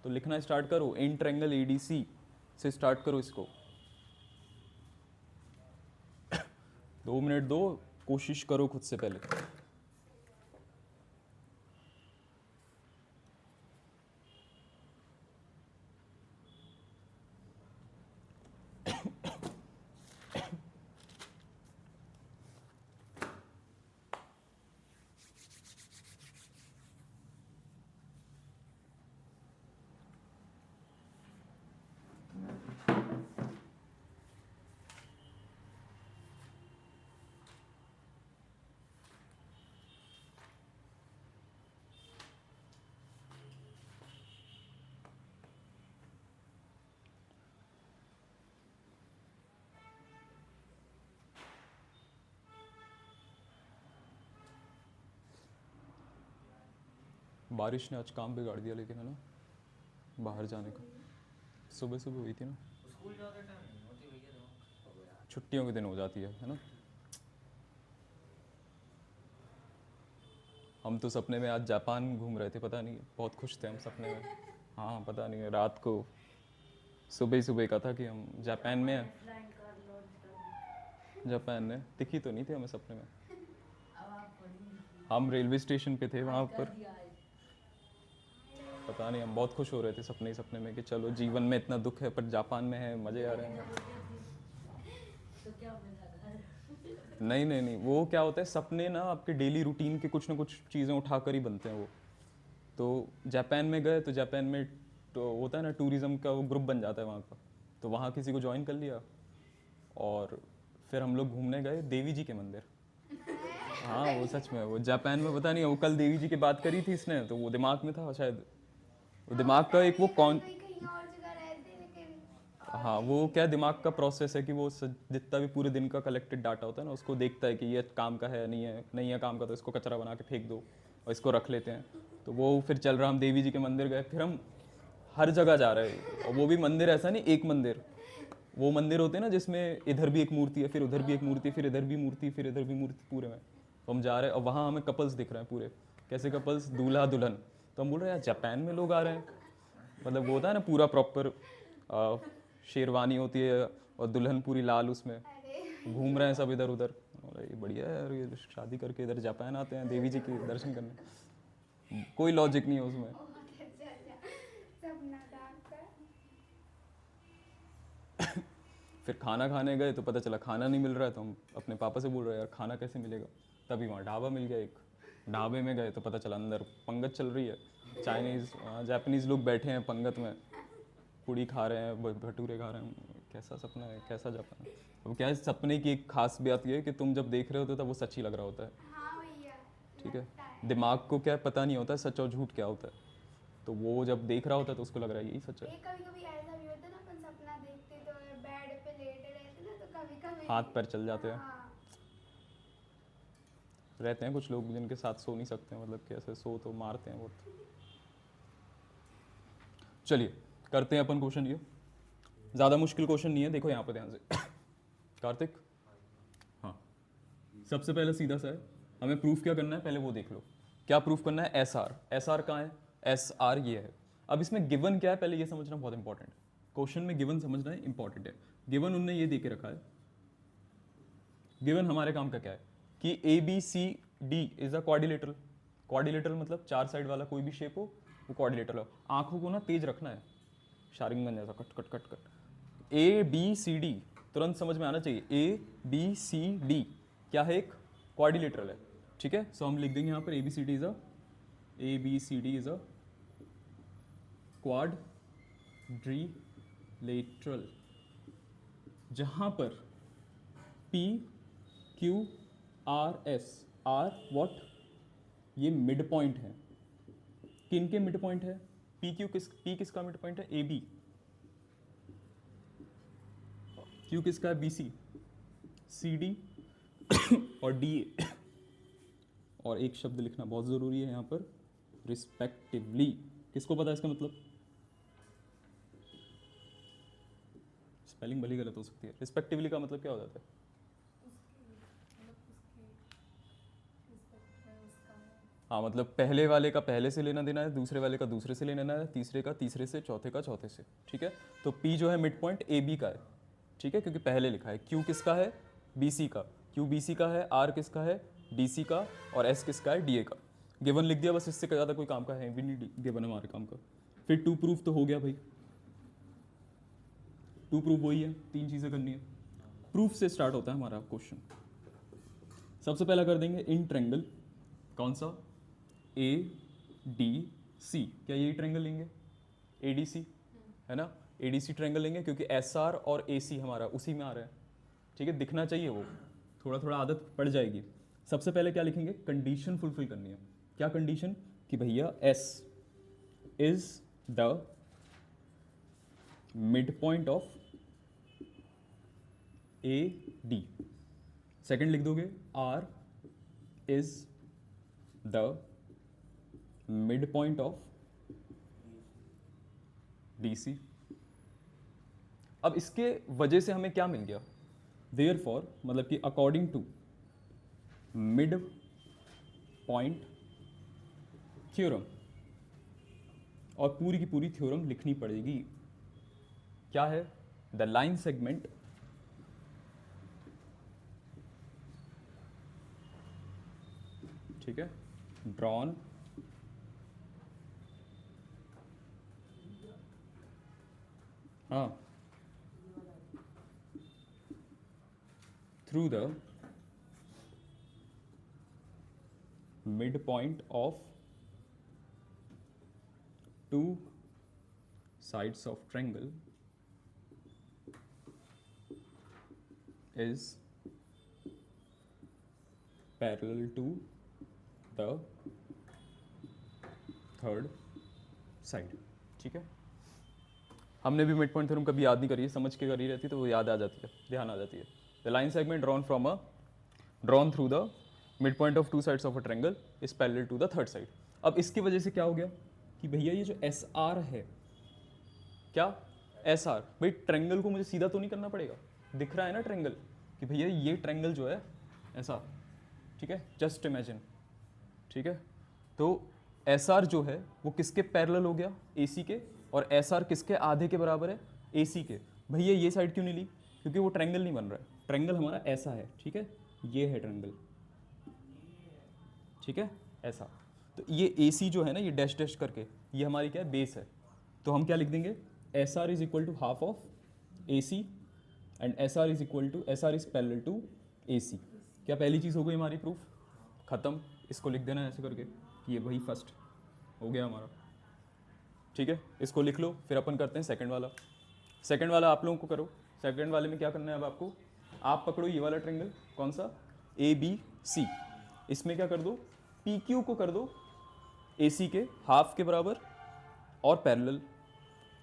तो लिखना स्टार्ट करो, इन ट्रायंगल ए डी सी से स्टार्ट करो इसको। 2 मिनट दो, कोशिश करो खुद से पहले। बारिश ने आज काम बिगाड़ दिया लेकिन, है ना, बाहर जाने का। सुबह सुबह हुई थी ना, स्कूल जाते टाइम नहीं होती भैया, तो छुट्टियों के दिन हो जाती है ना। हम तो सपने में आज जापान घूम रहे थे, पता नहीं, बहुत खुश थे हम सपने में। हाँ पता नहीं, रात को सुबह ही सुबह का था कि हम जापान में हैं। फ्लाइंग कार लॉन्च कर जापान में दिखी तो नहीं थी हमें सपने में। अब आप पढ़ी हम रेलवे स्टेशन पे थे वहाँ आज कर पर। दिया आज। पता नहीं, हम बहुत खुश हो रहे थे सपने ही सपने में कि चलो जीवन में इतना दुख है पर जापान में है, मज़े आ रहे हैं। तो क्या मिला घर? नहीं नहीं नहीं, वो क्या होता है, सपने ना आपके डेली रूटीन के कुछ ना कुछ चीज़ें उठा कर ही बनते हैं वो। तो जापान में गए तो जापान में तो होता है ना टूरिज़्म का वो ग्रुप बन जाता है वहाँ का। तो वहाँ किसी को ज्वाइन कर लिया, और फिर हम लोग घूमने गए देवी जी के मंदिर। हाँ वो सच में, वो जापान में पता नहीं, वो कल देवी जी की बात करी थी इसने तो वो दिमाग में था शायद। वो दिमाग का एक वो कौन, कहीं कहीं और जगह रहते लेकिन हाँ वो क्या दिमाग का प्रोसेस है कि वो जितना भी पूरे दिन का कलेक्टेड डाटा होता है ना उसको देखता है कि ये काम का है, नहीं है काम का, तो इसको कचरा बना के फेंक दो और इसको रख लेते हैं। तो वो फिर चल रहा, हम देवी जी के मंदिर गए, फिर हम हर जगह जा रहे हैं, और वो भी मंदिर ऐसा नहीं एक मंदिर, वो मंदिर होते हैं ना जिसमें इधर भी एक मूर्ति है, फिर उधर भी एक मूर्ति है, फिर इधर भी मूर्ति, फिर इधर भी मूर्ति, पूरे में। तो हम जा रहे हैं और वहाँ हमें कपल्स दिख रहे हैं पूरे, कैसे कपल्स, दूल्हा दुल्हन। तो हम बोल रहे हैं यार जापान में लोग आ रहे हैं, मतलब वो होता है ना पूरा प्रॉपर शेरवानी होती है और दुल्हन पूरी लाल उसमें, अरे घूम रहे हैं सब इधर उधर। और ये बढ़िया है यार, ये शादी करके इधर जापान आते हैं देवी जी के दर्शन करने, कोई लॉजिक नहीं है उसमें। बहुत अच्छा सपना था आपका। फिर खाना खाने गए तो पता चला खाना नहीं मिल रहा है, तो हम अपने पापा से बोल रहे हैं यार खाना कैसे मिलेगा। तभी वहाँ ढाबा मिल गया एक, ढाबे में गए तो पता चला अंदर पंगत चल रही है, चाइनीज़ जापानीज़ लोग बैठे हैं पंगत में, पूड़ी खा रहे हैं, भटूरे खा रहे हैं। कैसा सपना है, कैसा जापान। अब क्या है, सपने की एक खास बात ये है कि तुम जब देख रहे होते हो तब वो सच ही लग रहा होता है। हाँ भैया, ठीक है, लगता है। दिमाग को क्या पता नहीं होता सच और झूठ क्या होता है, तो वो जब देख रहा होता है तो उसको लग रहा है यही सच है। ये कभी कभी ऐसा भी होता है ना, अपन सपना देखते तो बेड पे लेटे रहते ना, तो कभी कभी हाथ पैर चल जाते हैं। हाँ। रहते हैं कुछ लोग जिनके साथ सो नहीं सकते, मतलब कि ऐसे सो तो मारते हैं बहुत। चलिए करते हैं अपन क्वेश्चन ये, ज़्यादा मुश्किल क्वेश्चन नहीं है, देखो यहाँ पर ध्यान से। कार्तिक, हाँ सबसे पहले सीधा सा है, हमें प्रूफ क्या करना है पहले वो देख लो। क्या प्रूफ करना है? S R. एस आर कहाँ है? एस आर ये है। अब इसमें गिवन क्या है पहले ये समझना बहुत इंपॉर्टेंट है, क्वेश्चन में गिवन समझना इंपॉर्टेंट है। गिवन उनने ये दे के रखा है, गिवन हमारे काम का क्या है कि A B C D is a quadrilateral. Quadrilateral मतलब चार साइड वाला कोई भी शेप हो वो क्वाड्रिलेटरल हो। आंखों को ना तेज रखना है, शारिंगन जैसा cut cut cut cut. A B C D तुरंत समझ में आना चाहिए, ए बी सी डी क्या है? एक क्वाड्रिलेटरल है, ठीक है। सो हम लिख देंगे यहाँ पर A B C D is a quadrilateral, जहां पर P Q R S are what, ये मिड पॉइंट है। किन के मिड पॉइंट है? P किसका मिड पॉइंट है? AB। Q किसका है? BC। CD और DA। और एक शब्द लिखना बहुत ज़रूरी है यहाँ पर, रिस्पेक्टिवली। किसको पता है इसका मतलब? स्पेलिंग भली गलत हो सकती है, रिस्पेक्टिवली का मतलब क्या हो जाता है? हाँ मतलब पहले वाले का पहले से लेना देना है, दूसरे वाले का दूसरे से लेना देना है, तीसरे का तीसरे से, चौथे का चौथे से, ठीक है। तो P जो है मिड पॉइंट AB का है, ठीक है, क्योंकि पहले लिखा है। Q किसका है? BC का। Q BC का है। R किसका है? DC का। और S किसका है? DA का। गिवन लिख दिया बस, इससे ज़्यादा कोई काम का है भी नहीं गिवन हमारे काम का। फिर टू प्रूफ तो हो गया भाई, टू प्रूफ वही है, तीन चीज़ें करनी है। प्रूफ से स्टार्ट होता है हमारा क्वेश्चन। सबसे पहला कर देंगे इन ट्रैंगल, कौन सा? ADC। क्या यही ट्रैंगल लेंगे? ADC है ना, ADC ट्रैंगल लेंगे क्योंकि SR और AC हमारा उसी में आ रहा है, ठीक है। दिखना चाहिए वो, थोड़ा थोड़ा आदत पड़ जाएगी। सबसे पहले क्या लिखेंगे? कंडीशन फुलफिल करनी है। क्या कंडीशन? कि भैया S is the mid point of AD। Second लिख दोगे R is the mid point of DC। अब इसके वजह से हमें क्या मिल गया? देयरफॉर मतलब कि according to mid point theorem, और पूरी की पूरी थ्योरम लिखनी पड़ेगी। क्या है? द लाइन सेगमेंट ठीक है ड्रॉन हाँ through the midpoint of two sides of triangle is parallel to the third side। ठीक है, हमने भी मिड पॉइंट थ्योरम कभी याद नहीं करी है, समझ के करी रहती तो वो याद आ जाती है, ध्यान आ जाती है। The line segment drawn through the mid point of two sides of a triangle is parallel to the third side. अब इसकी वजह से क्या हो गया कि भैया ये जो एस आर है, क्या एस आर, भाई ट्रायंगल को मुझे सीधा तो नहीं करना पड़ेगा, दिख रहा है ना ट्रायंगल कि भैया ये ट्रायंगल जो है ऐसा, ठीक है, जस्ट इमेजिन, ठीक है। तो एस आर जो है वो किसके पैरेलल हो गया? ए सी के। और एस आर किसके आधे के बराबर है? ए सी के। भैया ये साइड क्यों नहीं ली? क्योंकि वो ट्रायंगल नहीं बन रहा है, ट्रायंगल हमारा ऐसा है, ठीक है, ये है ट्रायंगल, ठीक है, ऐसा। तो ये ए सी जो है ना, ये डैश डैश करके, ये हमारी क्या है? बेस है। तो हम क्या लिख देंगे? S R is equal to half of A C and S R is parallel to A C. क्या पहली चीज़ हो गई हमारी प्रूफ ख़त्म। इसको लिख देना ऐसे करके कि ये वही फर्स्ट हो गया हमारा, ठीक है। इसको लिख लो, फिर अपन करते हैं सेकंड वाला। सेकंड वाला आप लोगों को करो। सेकंड वाले में क्या करना है अब आपको? आप पकड़ो ये वाला ट्रायंगल, कौन सा? A B C. इसमें क्या कर दो? पी क्यू को कर दो ए सी के हाफ के बराबर और पैरेलल,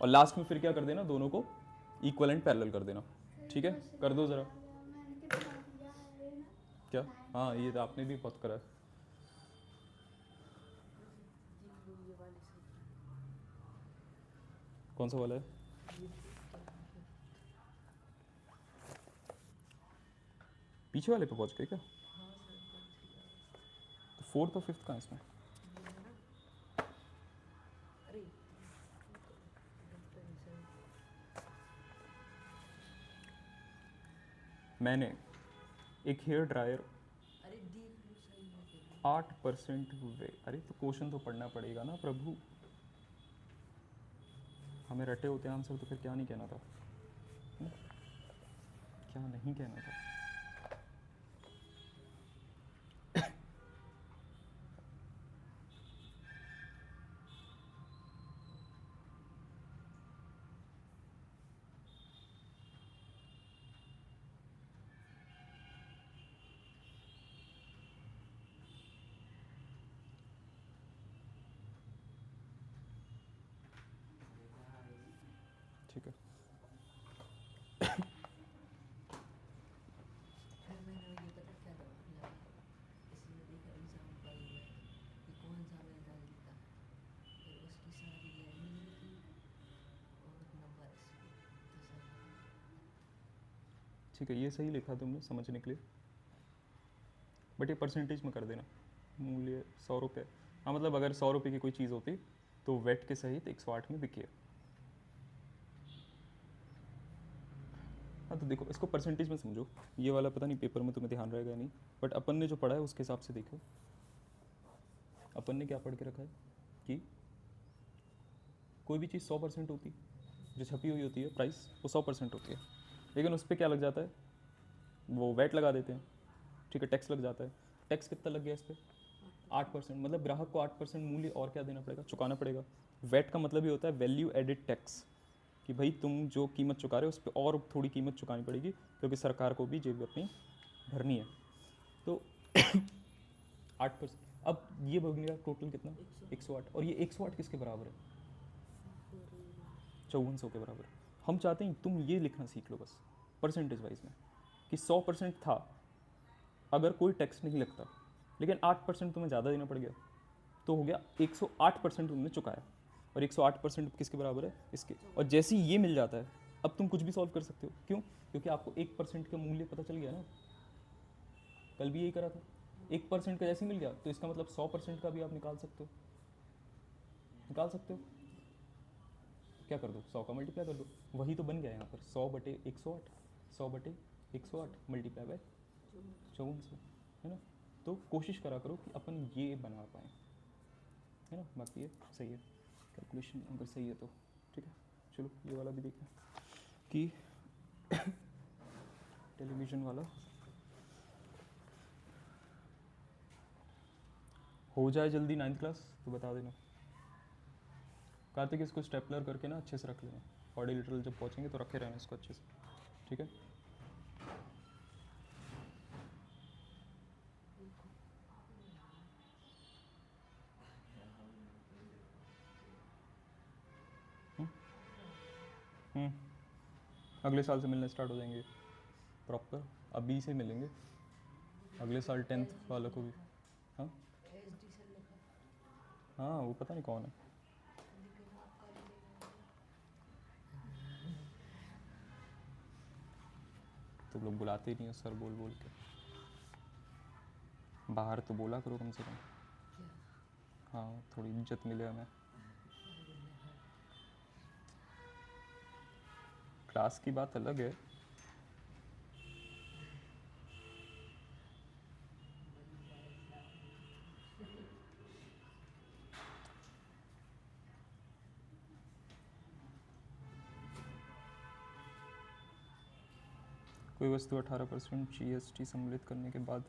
और लास्ट में फिर क्या कर देना? दोनों को इक्वल एंड पैरेलल कर देना, ठीक है। कर दो ज़रा। मैंने कितना दिया है ना? क्या? हाँ ये तो आपने भी बहुत करा है। ये वाले से कौन सा वाला है? ये क्या है? पीछे वाले पे पहुंच गए क्या? हाँ सर 0.3 आवर तो फोर्थ और फिफ्थ कहाँ है इसमें? ये है ना। अरे डॉक्टर सर मैंने एक हेयर ड्रायर अरे देख लो सही है फिर 8% वे, अरे तो क्वेश्चन तो पढ़ना पड़ेगा ना प्रभु, हमें रटे होते आंसर तो फिर क्या नहीं कहना था, क्या नहीं कहना था। ठीक है, फिर मैंने ये पता क्या था लगाया इसमें देखा एग्जाम्पल में कि कौन सा वेदा लिखता है फिर उसकी सारी लैंग्वेज लिखी और नंबर इसमें तो सर ठीक है, ये सही लिखा तुमने समझने के लिए, बट ये परसेंटेज में कर देना। मूल्य 100 रुपये, हाँ मतलब अगर 100 रुपये की कोई चीज़ होती तो वेट के सहित 108 में बिकी है। हाँ तो देखो इसको परसेंटेज में समझो, ये वाला पता नहीं पेपर में तुम्हें ध्यान रहेगा या नहीं, बट अपन ने जो पढ़ा है उसके हिसाब से देखो, अपन ने क्या पढ़ के रखा है कि कोई भी चीज़ 100% होती है, जो छपी हुई होती है प्राइस वो 100% होती है, लेकिन उस पर क्या लग जाता है, वो वैट लगा देते हैं, ठीक है, टैक्स लग जाता है। टैक्स कितना लग गया इस पर? 8%, मतलब ग्राहक को 8% मूल्य और क्या देना पड़ेगा, चुकाना पड़ेगा। वैट का मतलब ये होता है वैल्यू एडिड टैक्स, कि भाई तुम जो कीमत चुका रहे हो उस पर और थोड़ी कीमत चुकानी पड़ेगी, क्योंकि सरकार को भी जेब अपनी भरनी है। तो 8%, अब ये बनेगा टोटल कितना? 108, और ये 108 किसके बराबर है? 5400 के बराबर। हम चाहते हैं तुम ये लिखना सीख लो बस परसेंटेज वाइज में, कि 100% था अगर कोई टैक्स नहीं लगता, लेकिन 8% तुम्हें ज़्यादा देना पड़ गया, तो हो गया 108% तुमने चुकाया, और 108% किसके बराबर है? इसके। और जैसे ही ये मिल जाता है अब तुम कुछ भी सॉल्व कर सकते हो, क्यों? क्योंकि आपको 1% का मूल्य पता चल गया ना, कल भी यही करा था। 1% का जैसे ही मिल गया तो इसका मतलब 100% का भी आप निकाल सकते हो, निकाल सकते हो। क्या कर दो, 100 का मल्टीप्लाई कर दो, वही तो बन गया यहाँ पर 100/108, 100/108 मल्टीप्लाई बाय 5400, है ना। तो कोशिश करा करो कि अपन ये बना पाएँ, है ना। बाकी ये सही है, कैलकुलेशन अगर सही है तो ठीक है। चलो ये वाला भी देखें कि टेलीविज़न वाला हो जाए जल्दी 9th क्लास तो बता देना। कार्तिक इसको स्टेपलर करके ना अच्छे से रख लेना, ऑडी लिटरल जब पहुँचेंगे तो रखे रहना इसको अच्छे से, ठीक है। अगले साल से मिलने स्टार्ट हो जाएंगे प्रॉपर, अभी से मिलेंगे, अगले साल 10th वालों को भी। हाँ SD सर लिखा हाँ, वो पता नहीं कौन है, लेकिन आपका लिखेगा तो लोग बुलाते ही नहीं है सर बोल बोल के, बाहर तो बोला करो कम से कम। क्या हाँ थोड़ी इज्जत मिले हमें। क्लास की बात अलग है, कोई वस्तु 18% GST सम्मिलित करने के बाद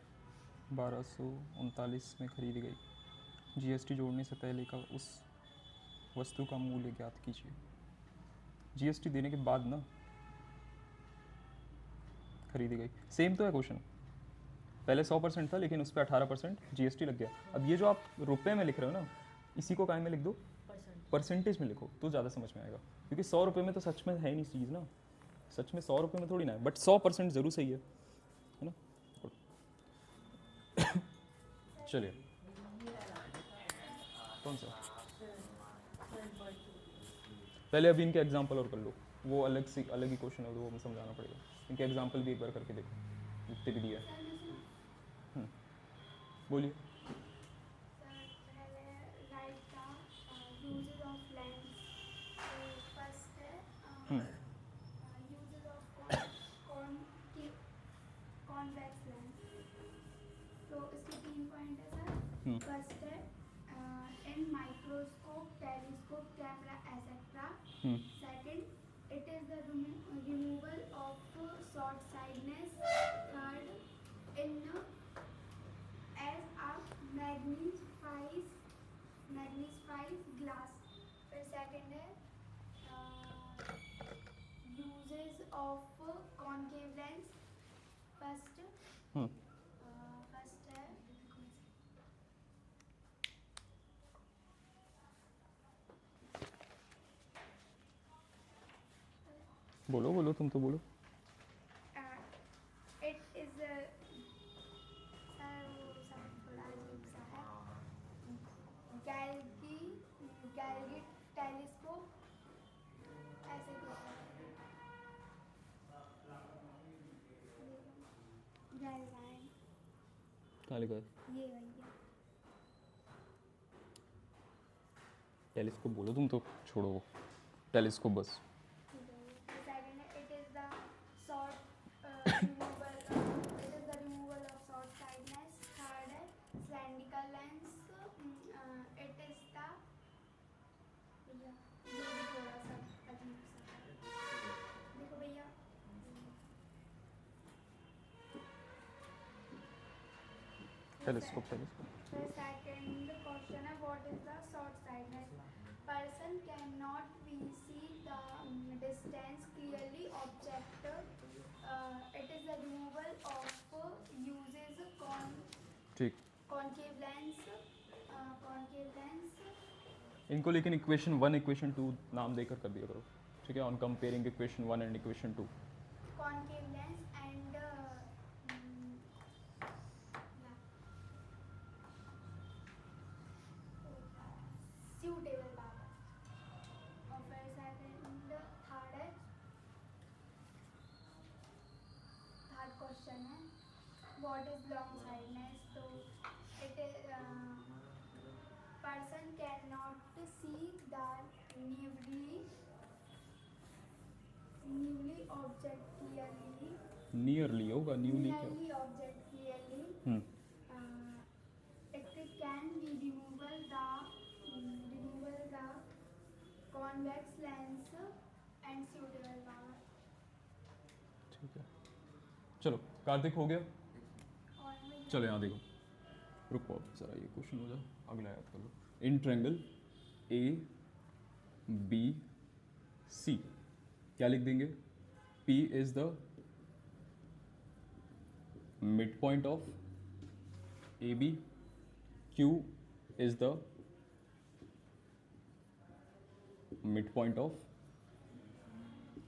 1239 में खरीदी गई, GST जोड़ने से पहले का उस वस्तु का मूल्य ज्ञात कीजिए। GST देने के बाद ना खरीदी गई, सेम तो है क्वेश्चन, पहले 100% था लेकिन उस पर 18% GST लग गया। अब ये जो आप रुपए में लिख रहे हो ना, इसी को काय में लिख दो, परसेंटेज में लिखो तो ज़्यादा समझ में आएगा, क्योंकि 100 रुपये में तो सच में है नहीं चीज़ ना, सच में 100 रुपये में थोड़ी ना है, बट 100% ज़रूर सही है ना। चलिए कौन सा पहले अभी इनके एग्जांपल और कर लो, वो अलग ही क्वेश्चन है, वो हमें समझाना पड़ेगा। इनके एग्जांपल भी एक बार करके देखो जितने भी दिया है। सर मैं सुना बोलिए। सर पहले राइट था यूजेस ऑफ लेंस, तो फर्स्ट है यूजेस ऑफ कॉन्वेक्स लेंस, तो इसके 3 पॉइंट है सर। फर्स्ट है in microscope, telescope, camera etcetera. Second, it is the removal of short sightedness. Third, in as a magnifies glass. फिर second है uses of concave lens. First है बोलो बोलो, तुम तो बोलो। it is सर वो सब थोड़ा अजीब सा है। गैलगी टेलीस्कोप ऐसे कुछ है। गैलवाइन कहाँ लिखा है? ये भैया टेलीस्कोप बोलो तुम तो, छोड़ो वो टेलीस्कोप बस। second it is the removal of short sightedness. Third है cylindrical lens. It is the भैया ये भी थोड़ा सा अजीब सा है। देखो भैया telescope telescope The second question है what is the short sightedness? Person cannot see the distance clearly object. It is the removal of uses ठीक। concave lens. इनको लेकिन इक्वेशन 1 इक्वेशन 2 नाम देकर कर दिया करो, ठीक है? On comparing equation 1 and equation 2। concave lens and suitable power. और फिर second थर्ड है थर्ड क्वेश्चन है what is long sightedness? तो it is person cannot see the newly object clearly. Nearly होगा, न्यूली क्या? Nearly object clearly. It can be removal the convex lens and suitable power. ठीक है, चलो कार्तिक हो गया। और भैया चलो यहाँ देखो, रुको अब जरा ये क्वेश्चन हो जाए, अगला याद कर लो। इन ट्रायंगल ए बी सी क्या लिख देंगे? P is the mid point of A B, Q is the mid point of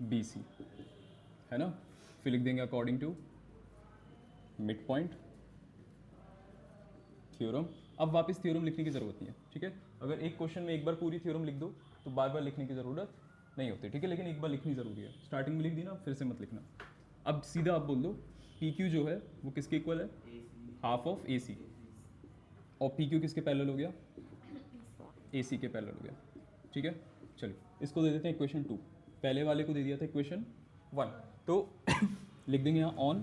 B C, है ना? फिर लिख देंगे according to mid point theorem. अब वापस थ्योरम लिखने की ज़रूरत नहीं है, ठीक है? अगर एक क्वेश्चन में एक बार पूरी थ्योरम लिख दो तो बार बार लिखने की ज़रूरत नहीं होती, ठीक है? लेकिन एक बार लिखनी ज़रूरी है। स्टार्टिंग में लिख दी ना, फिर से मत लिखना। अब सीधा आप बोल दो पी क्यू जो है वो किसके इक्वल है? हाफ ऑफ ए सी। और पी क्यू किसके पैरेलल हो गया? ए सी के पैरेलल हो गया, ठीक है? चलिए इसको दे देते हैं इक्वेशन 2। पहले वाले को दे दिया था इक्वेशन 1, तो लिख देंगे यहाँ on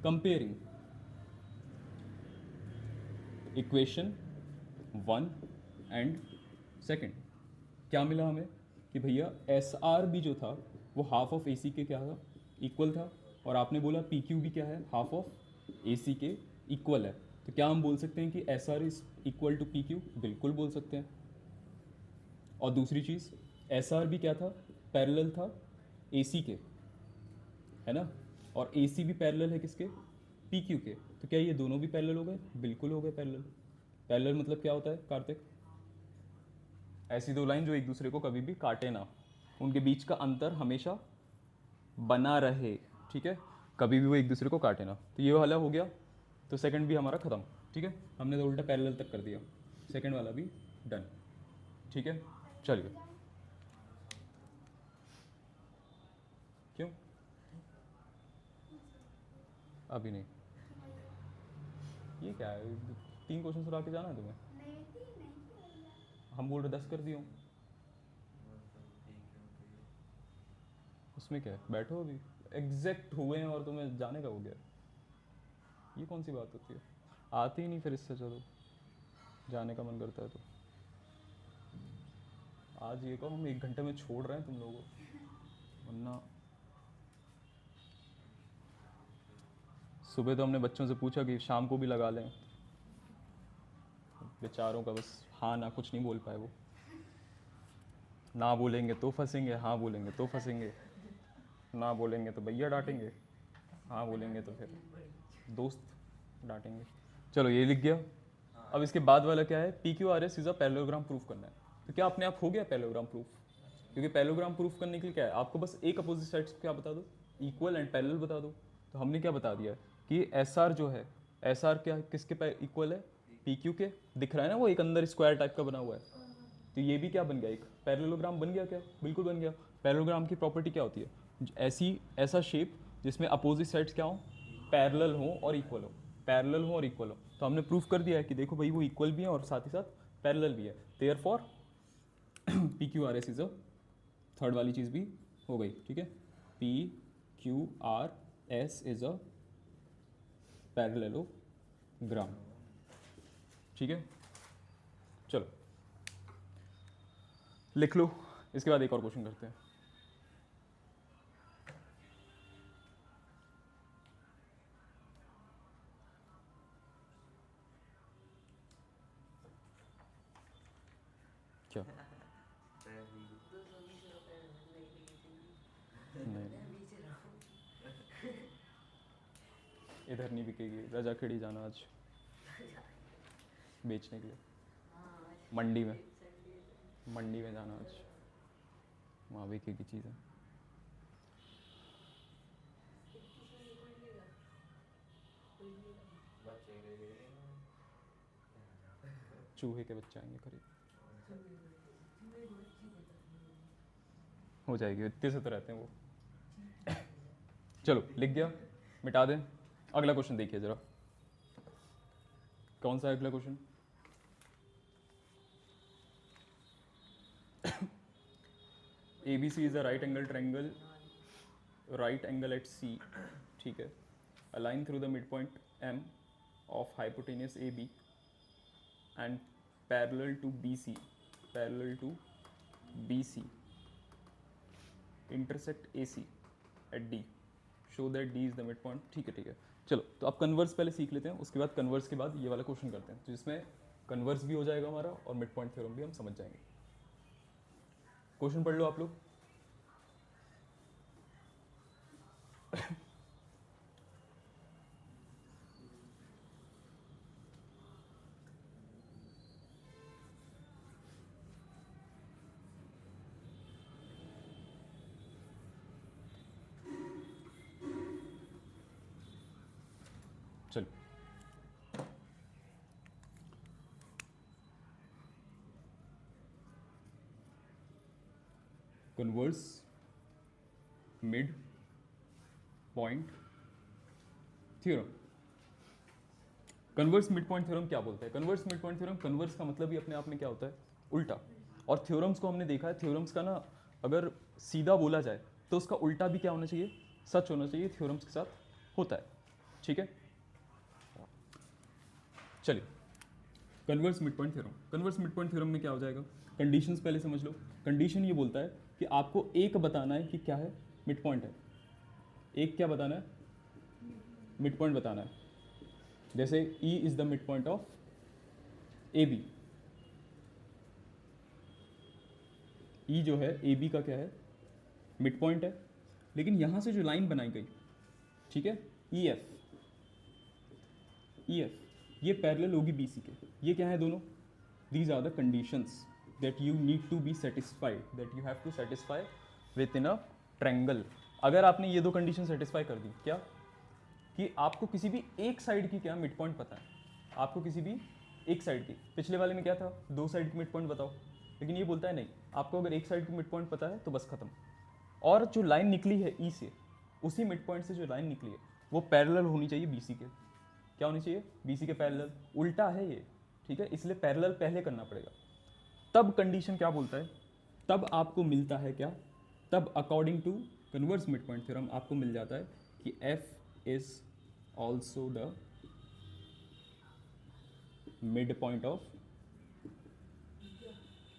comparing equation 1 and second क्या मिला हमें कि भैया एस आर भी जो था वो हाफ ऑफ ए सी के क्या था? इक्वल था। और आपने बोला पी क्यू भी क्या है? हाफ ऑफ ए सी के इक्वल है। तो क्या हम बोल सकते हैं कि S R is equal to P Q? बिल्कुल बोल सकते हैं। और दूसरी चीज़ एस आर भी क्या था? पैरेलल था ए सी के, है ना? और ए सी भी पैरेलल है किसके? पी क्यू के। तो क्या ये दोनों भी पैरेलल हो गए? बिल्कुल हो गए पैरेलल। पैरेलल मतलब क्या होता है कार्तिक? ऐसी दो लाइन जो एक दूसरे को कभी भी काटे ना, उनके बीच का अंतर हमेशा बना रहे, ठीक है? कभी भी वो एक दूसरे को काटे ना। तो ये वाला हो गया, तो सेकंड भी हमारा ख़त्म। ठीक है, हमने तो उल्टा पैरेलल तक कर दिया, सेकंड वाला भी डन। ठीक है, चलिए। क्यों अभी नहीं? ये क्या है, 3 क्वेश्चन सुना के जाना है तुम्हें? नहीं थी, नहीं थी भैया। हम बोल रहे 10 कर दियो, उसमें क्या है, बैठो अभी, एग्जैक्ट हुए हैं और तुम्हें जाने का हो गया, ये कौन सी बात होती है? आती ही नहीं फिर इससे, चलो जाने का मन करता है तो। आज ये कहो हम 1 घंटे में छोड़ रहे हैं तुम लोगों को, वरना सुबह तो हमने बच्चों से पूछा कि शाम को भी लगा लें, बेचारों का बस हाँ ना कुछ नहीं बोल पाए वो, ना बोलेंगे तो फंसेंगे, हाँ बोलेंगे तो फंसेंगे, ना बोलेंगे तो भैया डांटेंगे, हाँ बोलेंगे तो फिर दोस्त डांटेंगे। चलो ये लिख गया। अब इसके बाद वाला क्या है, P Q R S is a parallelogram proof करना है। तो क्या अपने आप हो गया पैरेललोग्राम प्रूफ? क्योंकि पैरेललोग्राम प्रूफ करने के लिए क्या है, आपको बस एक अपोजिट साइड्स क्या बता दो, इक्वल एंड पैरेलल बता दो। तो हमने क्या बता दिया कि एस आर जो है, एस आर क्या किसके इक्वल है, पी क्यू के, दिख रहा है ना वो एक अंदर स्क्वायर टाइप का बना हुआ है। तो ये भी क्या बन गया, एक पैरेललोग्राम बन गया क्या, बिल्कुल बन गया। पैरेललोग्राम की प्रॉपर्टी क्या होती है, ऐसा शेप जिसमें अपोजिट साइड्स क्या हो, पैरेलल हो और इक्वल हो, पैरेलल हो और इक्वल हो। तो हमने प्रूफ कर दिया है कि देखो भाई वो इक्वल भी है और साथ ही साथ पैरेलल भी है, therefore P Q R S is a, third वाली चीज़ भी हो गई। ठीक है, P Q R S is a parallelogram. ठीक है, चलो लिख लो। इसके बाद एक और क्वेश्चन करते हैं। क्या? 220 रुपये नहीं नहीं मैं बेच रहा हूँ। इधर नहीं बिकेगी, रजा खेड़ी जाना आज बेचने के लिए, हाँ मंडी में, संडे मंडी में जाना आज, वहाँ बिकेगी चीज़ें। चूहे के बच्चे आएंगे करीब, हो जाएगी, इतने से तो रहते हैं वो। चलो लिख गया, मिटा दें। अगला क्वेश्चन देखिए जरा, कौन सा है अगला question? A B C is a right angle triangle, right angle at C. ठीक है, a line through the mid point M of hypotenuse A B and parallel to B C, parallel to B C, intersect A C at D, show that D is the mid point. ठीक है ठीक है, चलो तो अब converse पहले सीख लेते हैं, उसके बाद कन्वर्स के बाद ये वाला क्वेश्चन करते हैं, तो जिसमें कन्वर्स भी हो जाएगा हमारा और मिड पॉइंट थ्योरम भी हम समझ जाएंगे। क्वेश्चन पढ़ लो आप लोग। चलो converse mid point theorem. Converse mid point theorem क्या बोलता है? Converse mid point theorem, converse का मतलब ही अपने आप में क्या होता है, उल्टा। और थ्योरम्स को हमने देखा है, थ्योरम्स का ना अगर सीधा बोला जाए तो उसका उल्टा भी क्या होना चाहिए, सच होना चाहिए, थ्योरम्स के साथ होता है। ठीक है, चलिए converse mid point theorem. Converse mid point theorem में क्या हो जाएगा, कंडीशंस पहले समझ लो। कंडीशन ये बोलता है कि आपको एक बताना है कि क्या है, मिड पॉइंट है। एक क्या बताना है, मिड पॉइंट बताना है। जैसे E is the mid point of A B, E जो है ए बी का क्या है, मिड पॉइंट है। लेकिन यहां से जो लाइन बनाई गई, ठीक है, ई एफ, ये पैरेलल होगी बी सी के। ये क्या है दोनों, these are the conditions that you need to be satisfied, that you have to satisfy within a triangle. अगर आपने ये 2 कंडीशन सेटिस्फाई कर दी, क्या कि आपको किसी भी एक साइड की क्या मिड पॉइंट पता है, आपको किसी भी एक साइड की, पिछले वाले में क्या था, दो साइड की मिड पॉइंट बताओ, लेकिन ये बोलता है नहीं, आपको अगर एक साइड की मिड पॉइंट पता है तो बस खत्म। और जो लाइन निकली है ई से, उसी मिड पॉइंट से जो लाइन निकली है वो पैरेलल होनी चाहिए बीसी के। क्या होनी चाहिए, बीसी के पैरेलल। उल्टा है ये, ठीक है, इसलिए पैरेलल पहले करना पड़ेगा। तब कंडीशन क्या बोलता है, तब आपको मिलता है क्या, तब according to converse mid point theorem आपको मिल जाता है कि F is also the mid point of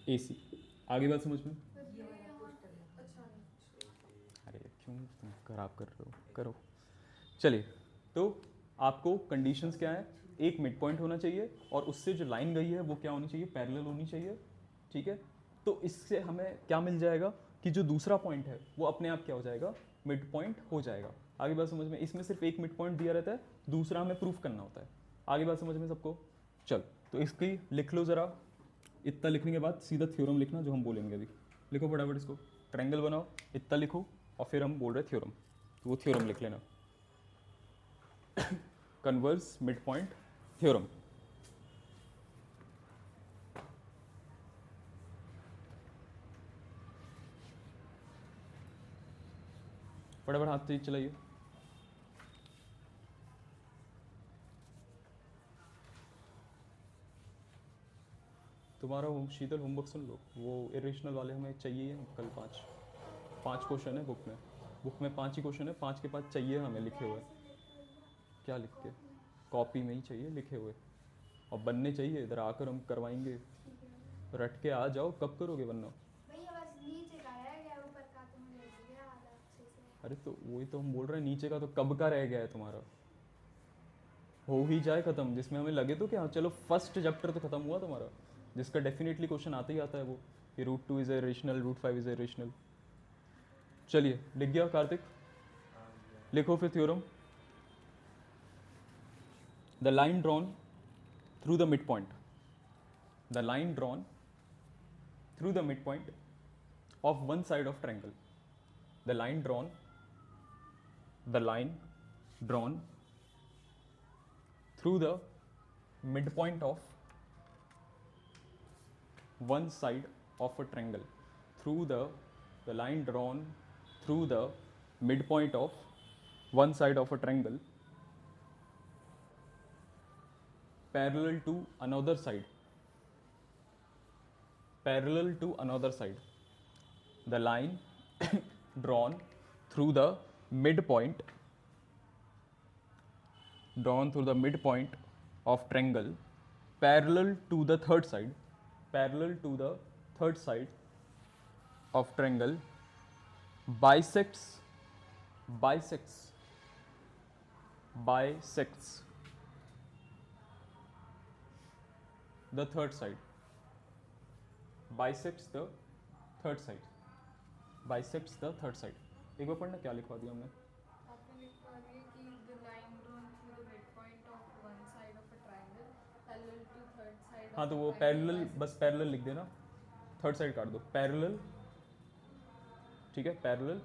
A C. आगे बात समझ में? ये वाला पोस्टर लगा। अरे क्यों तुम खराब कर रहे हो, करो। चलिए, तो आपको कंडीशंस क्या है, एक मिड पॉइंट होना चाहिए और उससे जो लाइन गई है वो क्या होनी चाहिए, पैरेलल होनी चाहिए, ठीक है। तो इससे हमें क्या मिल जाएगा कि जो दूसरा पॉइंट है वो अपने आप क्या हो जाएगा, मिड पॉइंट हो जाएगा। आगे बात समझ में? इसमें सिर्फ एक मिड पॉइंट दिया रहता है, दूसरा हमें प्रूफ करना होता है। आगे बात समझ में सबको? चल, तो इसकी लिख लो ज़रा। इतना लिखने के बाद सीधा थ्योरम लिखना जो हम बोलेंगे अभी। लिखो फटाफट इसको, ट्रायंगल बनाओ, इतना लिखो और फिर हम बोल रहे थ्योरम, तो वो थ्योरम लिख लेना। Converse mid point theorem. फटाफट हाथ तेज चलाइए। तुम्हारा शीतल होमवर्क सुन लो, वो इरेशनल वाले हमें चाहिए कल 5 क्वेश्चन है बुक में 5 ही क्वेश्चन है, 5 के 5 चाहिए हमें लिखे हुए। क्या लिख के? कॉपी में ही चाहिए लिखे हुए, और बनने चाहिए, इधर आकर हम करवाएंगे। रट के आ जाओ, कब करोगे वरना? भैया बस नीचे का रह गया, ऊपर का तो मुझे लग गया आधा अच्छे से। अरे तो वही तो हम बोल रहे हैं, नीचे का तो कब का रह गया है तुम्हारा, हो ही जाए खत्म, जिसमें हमें लगे तो क्या, चलो फर्स्ट चैप्टर तो खत्म हुआ तुम्हारा, जिसका डेफिनेटली क्वेश्चन आता ही आता है वो, कि √2 इज रेशनल, √5 इज रेशनल। चलिए, लिख गया कार्तिक? लिखो फिर theorem. The line drawn through the mid point, the line drawn through the mid point of one side of triangle, the line drawn through the midpoint of one side of a triangle, through the line drawn through the midpoint of one side of a triangle parallel to another side, the line drawn through the midpoint of triangle parallel to the third side of triangle bisects the third side, bisects the third side। एक बार पढ़ना, क्या लिखवा दिया हमने? आपने लिखवा दिया कि the line drawn through the midpoint of one side of a triangle parallel to third side हाँ, of तो the वो triangle पैरेलल, bisects- बस पैरेलल लिख देना, थर्ड साइड काट दो, पैरेलल, ठीक है, पैरेलल,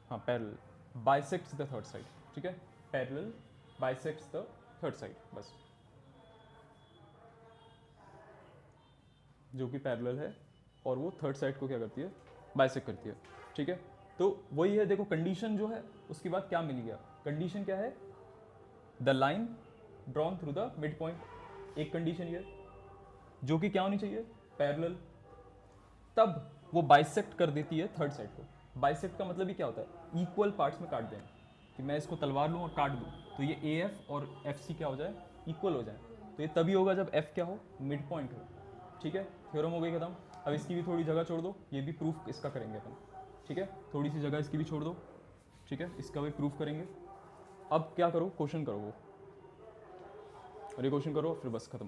हाँ parallel bisects the third side, ठीक है, parallel bisects the third side, बस, जो कि पैरेलल है और वो थर्ड साइड को क्या करती है, बाइसेक्ट करती है, ठीक है। तो वही है, देखो कंडीशन जो है उसके बाद क्या मिल गया, कंडीशन क्या है, the line drawn through the mid point, एक कंडीशन ये, जो कि क्या होनी चाहिए, पैरेलल, तब वो बाइसेक्ट कर देती है थर्ड साइड को। बाइसेक्ट का मतलब ही क्या होता है, इक्वल पार्ट्स में काट देना, कि मैं इसको तलवार लूँ और काट दूँ तो ये AF और FC क्या हो जाए, इक्वल हो जाए। तो ये तभी होगा जब F क्या हो, मिड पॉइंट हो, ठीक है। थ्योरम हो गई खत्म। अब इसकी भी थोड़ी जगह छोड़ दो, ये भी प्रूफ इसका करेंगे अपन, ठीक है, थोड़ी सी जगह इसकी भी छोड़ दो, ठीक है, इसका भी प्रूफ करेंगे। अब क्या करो, क्वेश्चन करो वो, और ये क्वेश्चन करो फिर बस खत्म,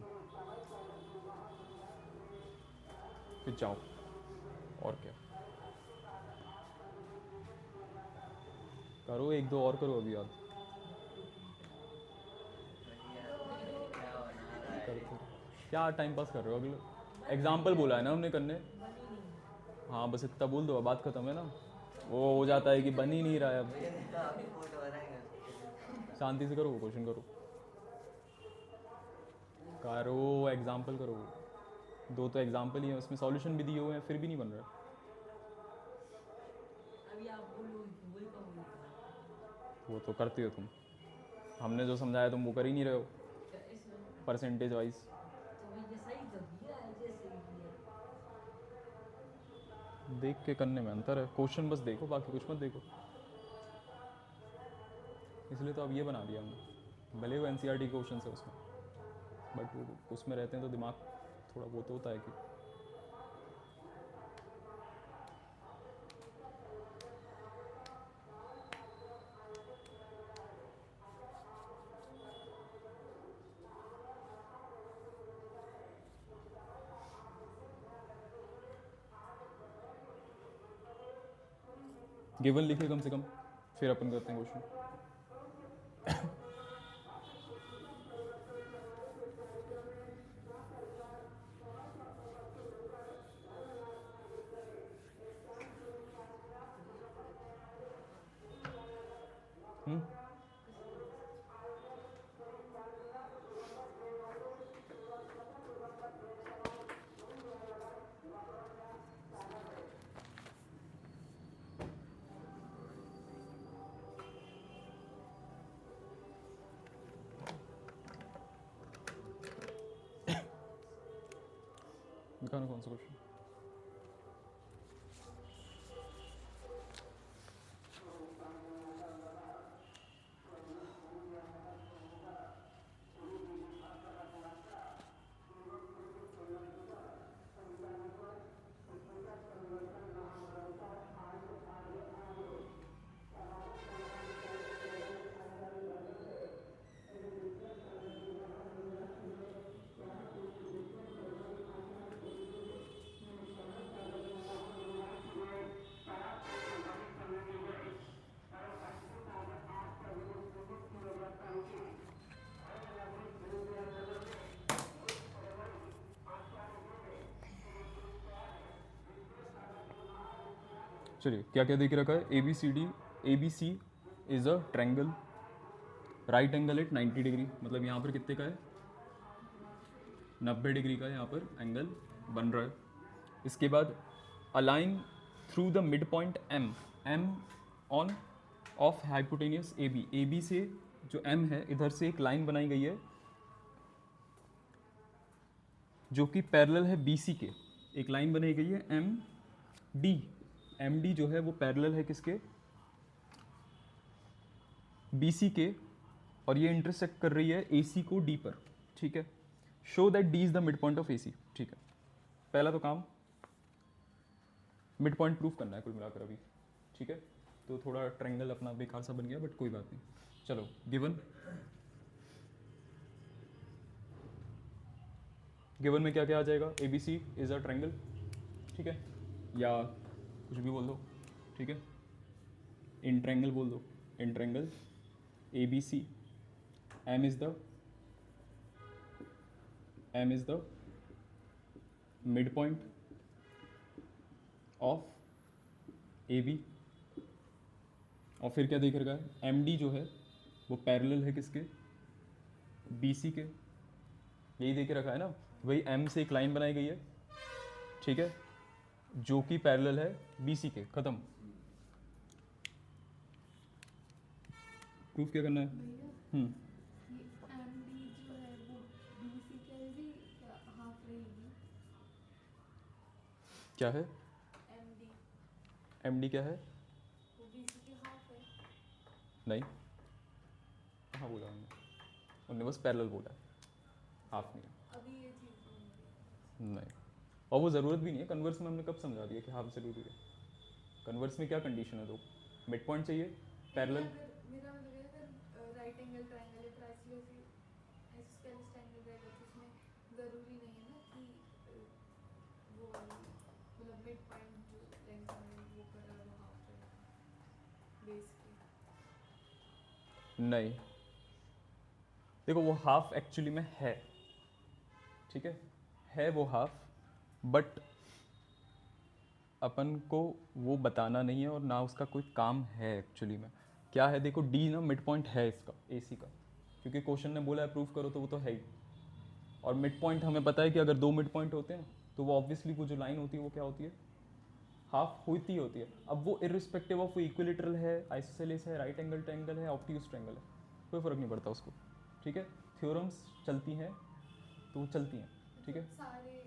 फिर जाओ, और क्या करो, एक दो और करो अभी याद क्या बना रहा है? करते। क्या टाइम पास कर रहे हो, अगले एग्जाम्पल बोला है ना हमने करने, बनी नहीं। हाँ बस इतना बोल दो, बात खत्म है ना। वो हो जाता है कि बन ही नहीं रहा है, अब भैया देखो अभी फोटो बनाएगा। शांति से करो, वो क्वेश्चन करो। करो, एग्जाम्पल करो। दो तो एग्जाम्पल ही है, उसमें सॉल्यूशन भी दिए हुए हैं, फिर भी नहीं बन रहा। अभी आप बोलोगे कि वही का वही था। वो तो करते हो तुम, हमने जो समझाया तुम वो कर ही नहीं रहे हो ऐसा परसेंटेज वाइज। तो भैया सही तो किया है जैसे ही किया। देख के करने में अंतर है, क्वेश्चन बस देखो, बाकी कुछ मत देखो। इसलिए तो अब ये बना दिया हमने, भले वो एन क्वेश्चन है उसमें, बट वो उसमें रहते हैं तो दिमाग थोड़ा वो तो होता है कि गिवन लिखे कम से कम, फिर अपन करते हैं क्वेश्चन। दिखाना कौन सा क्वेश्चन। चलिए, क्या क्या देख रखा है, A B C is a triangle, right angle at 90 degree, मतलब यहाँ पर कितने का है, 90 डिग्री का यहाँ पर एंगल बन रहा है। इसके बाद a line through the mid point M on of hypotenuse A B से जो एम है इधर से एक लाइन बनाई गई है जो कि पैरेलल है बी सी के, एक लाइन बनाई गई है एम डी जो है वो पैरेलल है किसके, बी सी के, और ये इंटरसेक्ट कर रही है ए सी को डी पर, ठीक है। Show that D is the mid point of A C, ठीक है। पहला तो काम मिड पॉइंट प्रूफ करना है कुल मिलाकर अभी, ठीक है। तो थोड़ा ट्रायंगल अपना बेकार सा बन गया, बट कोई बात नहीं। चलो, गिवन में क्या क्या आ जाएगा, A B C is a triangle, ठीक है, या कुछ भी बोल दो, ठीक है। इन ट्रायंगल बोल दो, in triangle A B C M is the mid point of A B, और फिर क्या देख रखा है, एम डी जो है वो पैरेलल है किसके, बी सी के, यही देख रखा है ना। वही एम से एक लाइन बनाई गई है, ठीक है, जो कि पैरेलल है बी सी के, खत्म। प्रूफ क्या करना है, भैया ये एम डी जो है वो बी सी के भी हाफ रहेगी। क्या है, एम डी क्या है, वो बी सी के हाफ है। नहीं, हाँ बोला उन्होंने बस पैरेलल बोला है, हाफ नहीं, अभी ये चीज़ बोल रही है। नहीं। और वो ज़रूरत भी नहीं है, कन्वर्स में हमने कब समझा दिया कि हाफ ज़रूरी है। कन्वर्स में क्या कंडीशन है, तो मिड पॉइंट चाहिए, पैरेलल। मेरा मतलब ये अगर राइट एंगल ट्रायंगल या आइसोस्केलेस ट्रायंगल रहेगा तो उसमें ज़रूरी नहीं है ना कि वो मतलब मिड पॉइंट जो लेंथ में वो करा वो हाफ रहेगा बेस की। नहीं, देखो वो हाफ एक्चुअली में है, ठीक है वो हाफ, बट अपन को वो बताना नहीं है और ना उसका कोई काम है एक्चुअली में। क्या है, देखो डी ना मिड पॉइंट है इसका, ए सी का, क्योंकि क्वेश्चन ने बोला है प्रूफ करो, तो वो तो है ही। और मिड पॉइंट हमें पता है कि अगर दो मिड पॉइंट होते हैं तो वो ऑब्वियसली वो जो लाइन होती है वो क्या होती है, हाफ होती ही होती है। अब वो इरिस्पेक्टिव ऑफ वो इक्विलेटरल है, आइसोसेलेस है, राइट एंगल ट्रायंगल है, ऑब्ट्यूज ट्रायंगल है, कोई फ़र्क नहीं पड़ता उसको, ठीक है। थ्योरम्स चलती हैं तो वो चलती हैं, ठीक है। सारे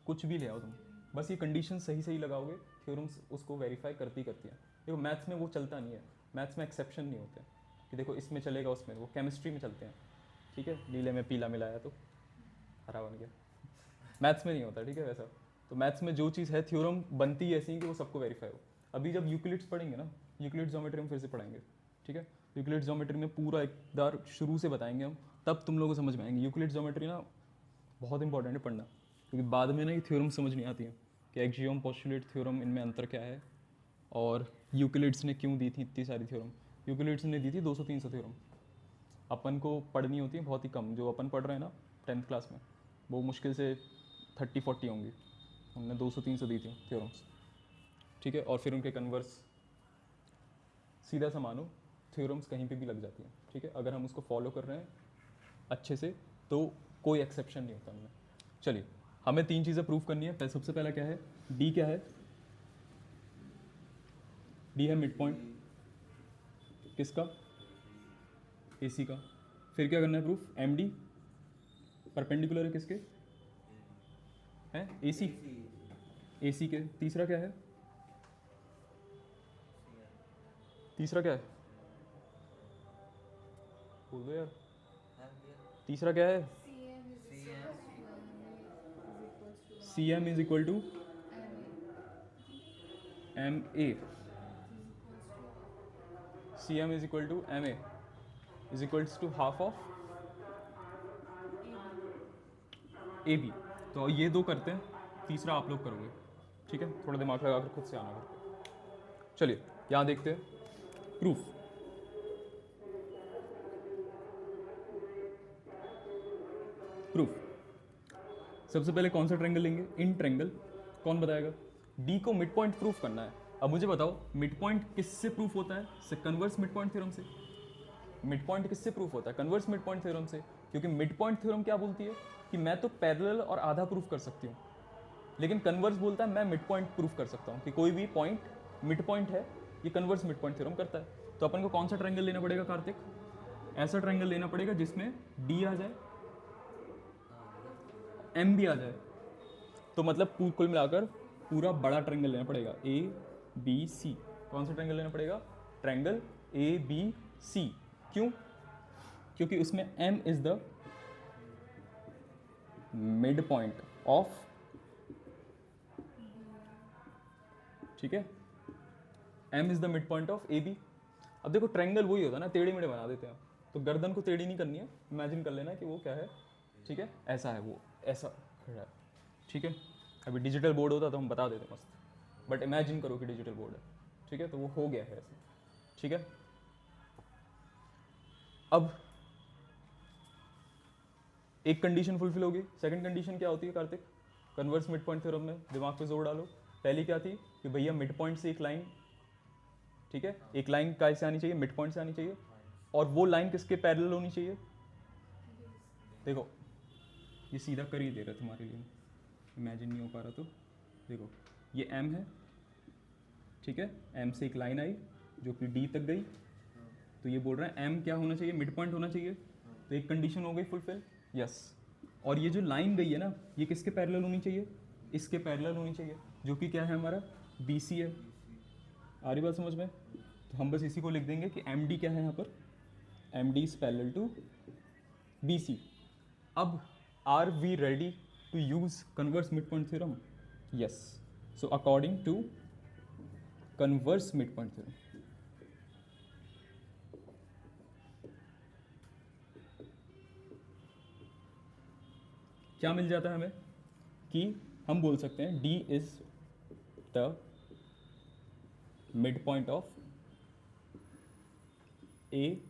कुछ भी ले आओ तुम, बस ये कंडीशन सही सही लगाओगे, थ्योरम्स उसको वेरीफाई करती करती हैं। देखो मैथ्स में वो चलता नहीं है, मैथ्स में एक्सेप्शन नहीं होते कि देखो इसमें चलेगा उसमें, वो केमिस्ट्री में चलते हैं, ठीक है। नीले में पीला मिलाया तो हरा बन गया, मैथ्स में नहीं होता, ठीक है। वैसा तो मैथ्स में जो चीज़ है थ्योरम बनती है ऐसी कि वो सबको वेरीफाई हो। अभी जब यूक्लिड्स पढ़ेंगे ना, यूक्लिड्स ज्योमेट्री में फिर से पढ़ाएंगे, ठीक है। यूक्लिड्स ज्योमेट्री में पूरा एक बार शुरू से बताएंगे हम, तब तुम लोगों को समझ में आएंगे। यूक्लिड्स ज्योमेट्री ना बहुत इंपॉर्टेंट है पढ़ना, क्योंकि बाद में ना ये थ्योरम समझ नहीं आती है कि एक्सियम, पोस्टुलेट, थ्योरम, इनमें अंतर क्या है और यूक्लिड्स ने क्यों दी थी इतनी सारी थ्योरम। यूक्लिड्स ने दी थी 200-300 थ्योरम, अपन को पढ़नी होती है बहुत ही कम। जो अपन पढ़ रहे हैं ना 10th क्लास में, वो मुश्किल से 30-40 होंगी, हमने 200-300 दी थी थ्योरम्स, ठीक है। और फिर उनके कन्वर्स, सीधा सा मानो थ्योरम्स कहीं पे भी लग जाती हैं, ठीक है। अगर हम उसको फॉलो कर रहे हैं अच्छे से तो कोई एक्सेप्शन नहीं होता हमें। चलिए, हमें 3 चीज़ें प्रूव करनी है। सबसे पहला क्या है, डी क्या है, डी है मिड पॉइंट किसका, एसी का। फिर क्या करना है प्रूफ, एम डी परपेंडिकुलर है किसके, है एसी, एसी के। तीसरा क्या है, तीसरा क्या है, बोल दो यार, तीसरा क्या है, C M is equal to M A, C M is equal to M A is equals to half of A B. तो ये दो करते हैं, तीसरा आप लोग करोगे, ठीक है। थोड़ा दिमाग लगा कर खुद से आना करके। चलिए यहाँ देखते हैं प्रूफ। प्रूफ सबसे पहले कौन सा ट्रायंगल लेंगे, इन ट्रायंगल। कौन बताएगा, डी को मिड पॉइंट प्रूफ करना है। अब मुझे बताओ मिड पॉइंट किससे प्रूफ होता है, से कन्वर्स मिड पॉइंट थ्योरम से। मिड पॉइंट किससे प्रूफ होता है, कन्वर्स मिड पॉइंट थ्योरम से। क्योंकि मिड पॉइंट थ्योरम क्या बोलती है कि मैं तो पैरेलल और आधा प्रूफ कर सकती हूँ, लेकिन कन्वर्स बोलता है मैं मिड पॉइंट प्रूफ कर सकता हूँ कि कोई भी पॉइंट मिड पॉइंट है। ये कन्वर्स मिड पॉइंट थ्योरम करता है। तो अपन को कौन सा ट्रायंगल लेना पड़ेगा कार्तिक, ऐसा ट्रायंगल लेना पड़ेगा जिसमें डी आ जाए, एम भी आ जाए। तो मतलब कुल मिलाकर पूरा बड़ा ट्रायंगल लेना पड़ेगा, ए बी सी। कौन सा ट्रायंगल लेना पड़ेगा, ट्रायंगल ए बी सी। क्यों, क्योंकि उसमें M is the mid point of, ठीक है, M is the mid point of A B. अब देखो ट्रायंगल वही होता है ना, टेढ़े मेढ़े बना देते हैं, तो गर्दन को टेढ़ी नहीं करनी है, इमेजिन कर लेना कि वो क्या है, ठीक है, ऐसा है, वो ऐसा खड़ा है, ठीक है। अभी डिजिटल बोर्ड होता तो हम बता देते मस्त, बट इमेजिन करो कि डिजिटल बोर्ड है, ठीक है, तो वो हो गया है ऐसे, ठीक है। अब एक कंडीशन फुलफिल होगी, सेकंड कंडीशन क्या होती है Kartik, converse mid point theorem में दिमाग पे जोर डालो। पहली क्या थी कि भैया मिड पॉइंट से एक लाइन, ठीक है, एक लाइन का से आनी चाहिए, मिड पॉइंट से आनी चाहिए, और वो लाइन किसके पैरेलल होनी चाहिए। देखो ये सीधा कर ही दे रहा तुम्हारे लिए, इमेजिन नहीं हो पा रहा तो देखो ये एम है, ठीक है, एम से एक लाइन आई जो कि डी तक गई, तो ये बोल रहा है एम क्या होना चाहिए, मिड पॉइंट होना चाहिए। तो एक कंडीशन हो गई फुलफिल, यस। और ये जो लाइन गई है ना, ये किसके पैरेलल होनी चाहिए, इसके पैरेलल होनी चाहिए, जो कि क्या है हमारा बी सी है। आ रही बात समझ में, तो हम बस इसी को लिख देंगे कि एम डी क्या है यहाँ पर, M D is parallel to B C. अब are we ready to use converse mid point theorem, yes. So according to converse mid point theorem, क्या मिल जाता है हमें कि हम बोल सकते हैं D is the mid point of A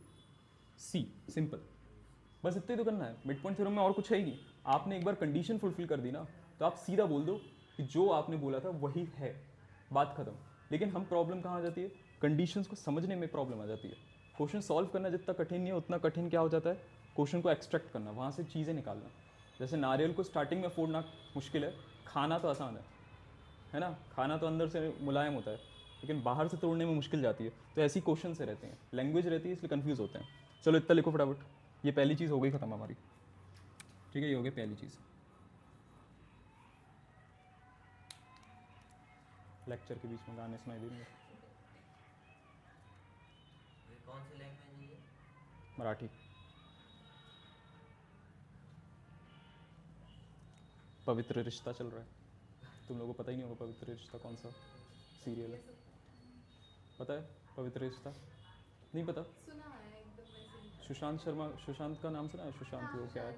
C. Simple, बस इतना ही तो करना है। मिड पॉइंट थ्योरम में और कुछ है ही नहीं। आपने एक बार कंडीशन फुलफिल कर दी ना, तो आप सीधा बोल दो कि जो आपने बोला था वही है, बात खत्म। लेकिन हम प्रॉब्लम कहाँ आ जाती है, कंडीशंस को समझने में प्रॉब्लम आ जाती है। क्वेश्चन सॉल्व करना जितना कठिन नहीं है, उतना कठिन क्या हो जाता है, क्वेश्चन को एक्सट्रैक्ट करना, वहाँ से चीज़ें निकालना। जैसे नारियल को स्टार्टिंग में फोड़ना मुश्किल है, खाना तो आसान है ना, खाना तो अंदर से मुलायम होता है, लेकिन बाहर से तोड़ने में मुश्किल जाती है। तो ऐसी क्वेश्चन से रहते हैं, लैंग्वेज रहती है इसलिए कंफ्यूज होते हैं। चलो इतना लिखो फटाफट, ये पहली चीज़ हो गई ख़त्म हमारी, ठीक है, ये हो गई पहली चीज़। लेक्चर के बीच में गाने सुनाई देंगे। ये कौन सी लैंग्वेज है ये? मराठी। पवित्र रिश्ता चल रहा है, तुम लोगों को पता ही नहीं होगा पवित्र रिश्ता कौन सा सीरियल है। पता है पवित्र रिश्ता? नहीं पता? सुना है एकदम वैसे ही। सुशांत शर्मा, सुशांत का नाम सुना है? सुशांत वो क्या है,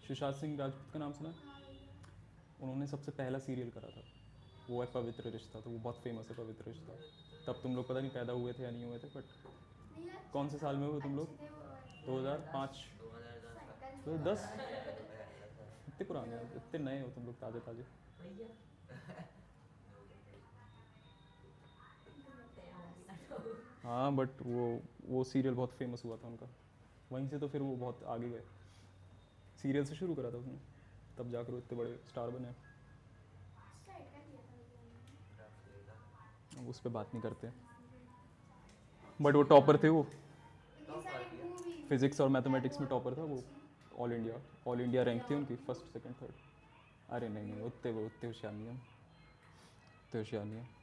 सुशांत सिंह राजपूत का नाम सुना है? हाँ भैया। उन्होंने सबसे पहला सीरियल करा था, वो है पवित्र रिश्ता, तो वो बहुत फेमस है पवित्र रिश्ता। तब तुम लोग पता नहीं पैदा हुए थे या नहीं हुए थे, बट नहीं यार, कौन से साल में हुए तुम लोग? अच्छे थे वो। 2005, 2010 तो 10, इतने पुराने हो, इतने नए हो तुम लोग, ताज़े ताज़े। भैया हाँ बट वो सीरियल बहुत फेमस हुआ था उनका, वहीं से तो फिर वो बहुत आगे गए। सीरियल से शुरू करा था उसने, तब जाकर वो इतने बड़े स्टार बने। स्ट्राइक कर दिया था भैया ने। अब उस पर बात नहीं करते, बट वो टॉपर थे वो, ये सारी मूवी फिजिक्स और मैथमेटिक्स में टॉपर था वो, ऑल इंडिया रैंक थी उनकी, फर्स्ट सेकंड थर्ड। अरे नहीं नहीं, उतने होशियार नहीं है, उतने होशियार नहीं है।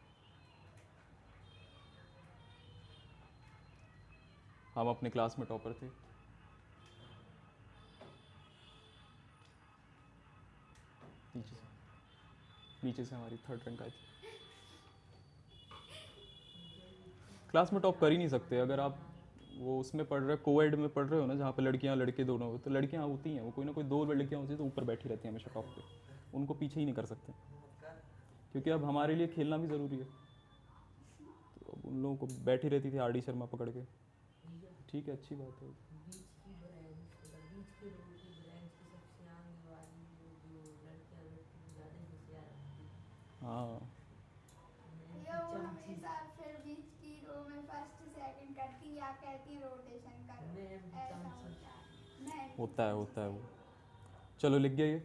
हम अपने क्लास में टॉपर थे। नीचे से हमारी थर्ड रैंक आई थी। क्लास में टॉप कर ही नहीं सकते अगर आप वो उसमें पढ़ रहे, कोएड में पढ़ रहे हो ना, जहाँ पे लड़कियाँ लड़के दोनों हो, तो लड़कियाँ होती हैं, वो कोई ना कोई दो लड़कियाँ होती हैं तो ऊपर बैठी रहती हैं हमेशा टॉप पे, उनको पीछे ही नहीं कर सकते, क्योंकि अब हमारे लिए खेलना भी ज़रूरी है। तो अब उन लोगों को बैठी रहती थी आर.डी. शर्मा पकड़ के। ठीक है, अच्छी बात है। बीच की ब्रांच, बीच की रो की ब्रांच की सबसे आगे वाली जो लड़कियां रहती हैं ज़्यादा ही होशियार होती हैं। हाँ भैया वो हमेशा फिर बीच की रो में फर्स्ट सेकंड करती या कहती रोटेशन करो, मैम ऐसा चांस होता है। मैं होता है वो। चलो लिख गया ये।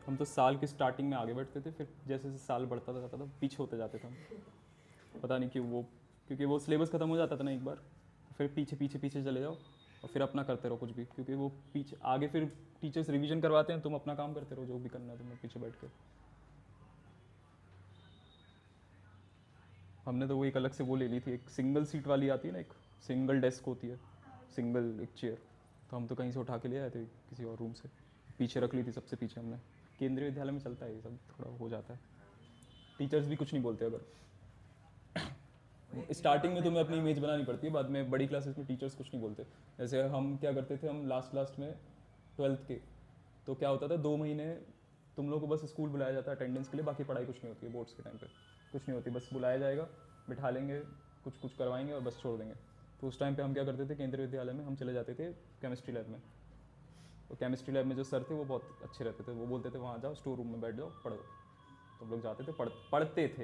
हम तो साल की स्टार्टिंग में आगे बढ़ते थे, फिर जैसे जैसे साल बढ़ता जाता था पीछे होते जाते थे हम, पता नहीं क्यों। वो क्योंकि वो सिलेबस ख़त्म हो जाता था ना एक बार, फिर पीछे पीछे पीछे चले जाओ और फिर अपना करते रहो कुछ भी, क्योंकि वो पीछे आगे फिर टीचर्स रिवीजन करवाते हैं, तुम अपना काम करते रहो जो भी करना है तुम्हें पीछे बैठ के। हमने तो वो एक अलग से वो ले ली थी, एक सिंगल सीट वाली आती है ना, एक सिंगल डेस्क होती है, सिंगल एक चेयर, तो हम तो कहीं से उठा के ले आए थे किसी और रूम से, पीछे रख ली थी सबसे पीछे हमने। केंद्रीय विद्यालय में चलता है ये सब, थोड़ा हो जाता है, टीचर्स भी कुछ नहीं बोलते। अगर स्टार्टिंग में तुम्हें अपनी इमेज बनानी पड़ती है, बाद में बड़ी क्लासेस में टीचर्स कुछ नहीं बोलते। जैसे हम क्या करते थे, हम लास्ट में 12th के, तो क्या होता था 2 महीने तुम लोगों को बस स्कूल बुलाया जाता है अटेंडेंस के लिए, बाकी पढ़ाई कुछ नहीं होती है, बोर्ड्स के टाइम पे कुछ नहीं होती, बस बुलाया जाएगा, बिठा लेंगे, कुछ करवाएंगे और बस छोड़ देंगे। तो उस टाइम पे हम क्या करते थे, केंद्रीय विद्यालय में हम चले जाते थे केमिस्ट्री लैब में। तो केमिस्ट्री लैब में जो सर थे वो बहुत अच्छे रहते थे, वो बोलते थे वहाँ जाओ स्टोर रूम में बैठ जाओ पढ़ो, तो हम लोग जाते थे पढ़ते थे।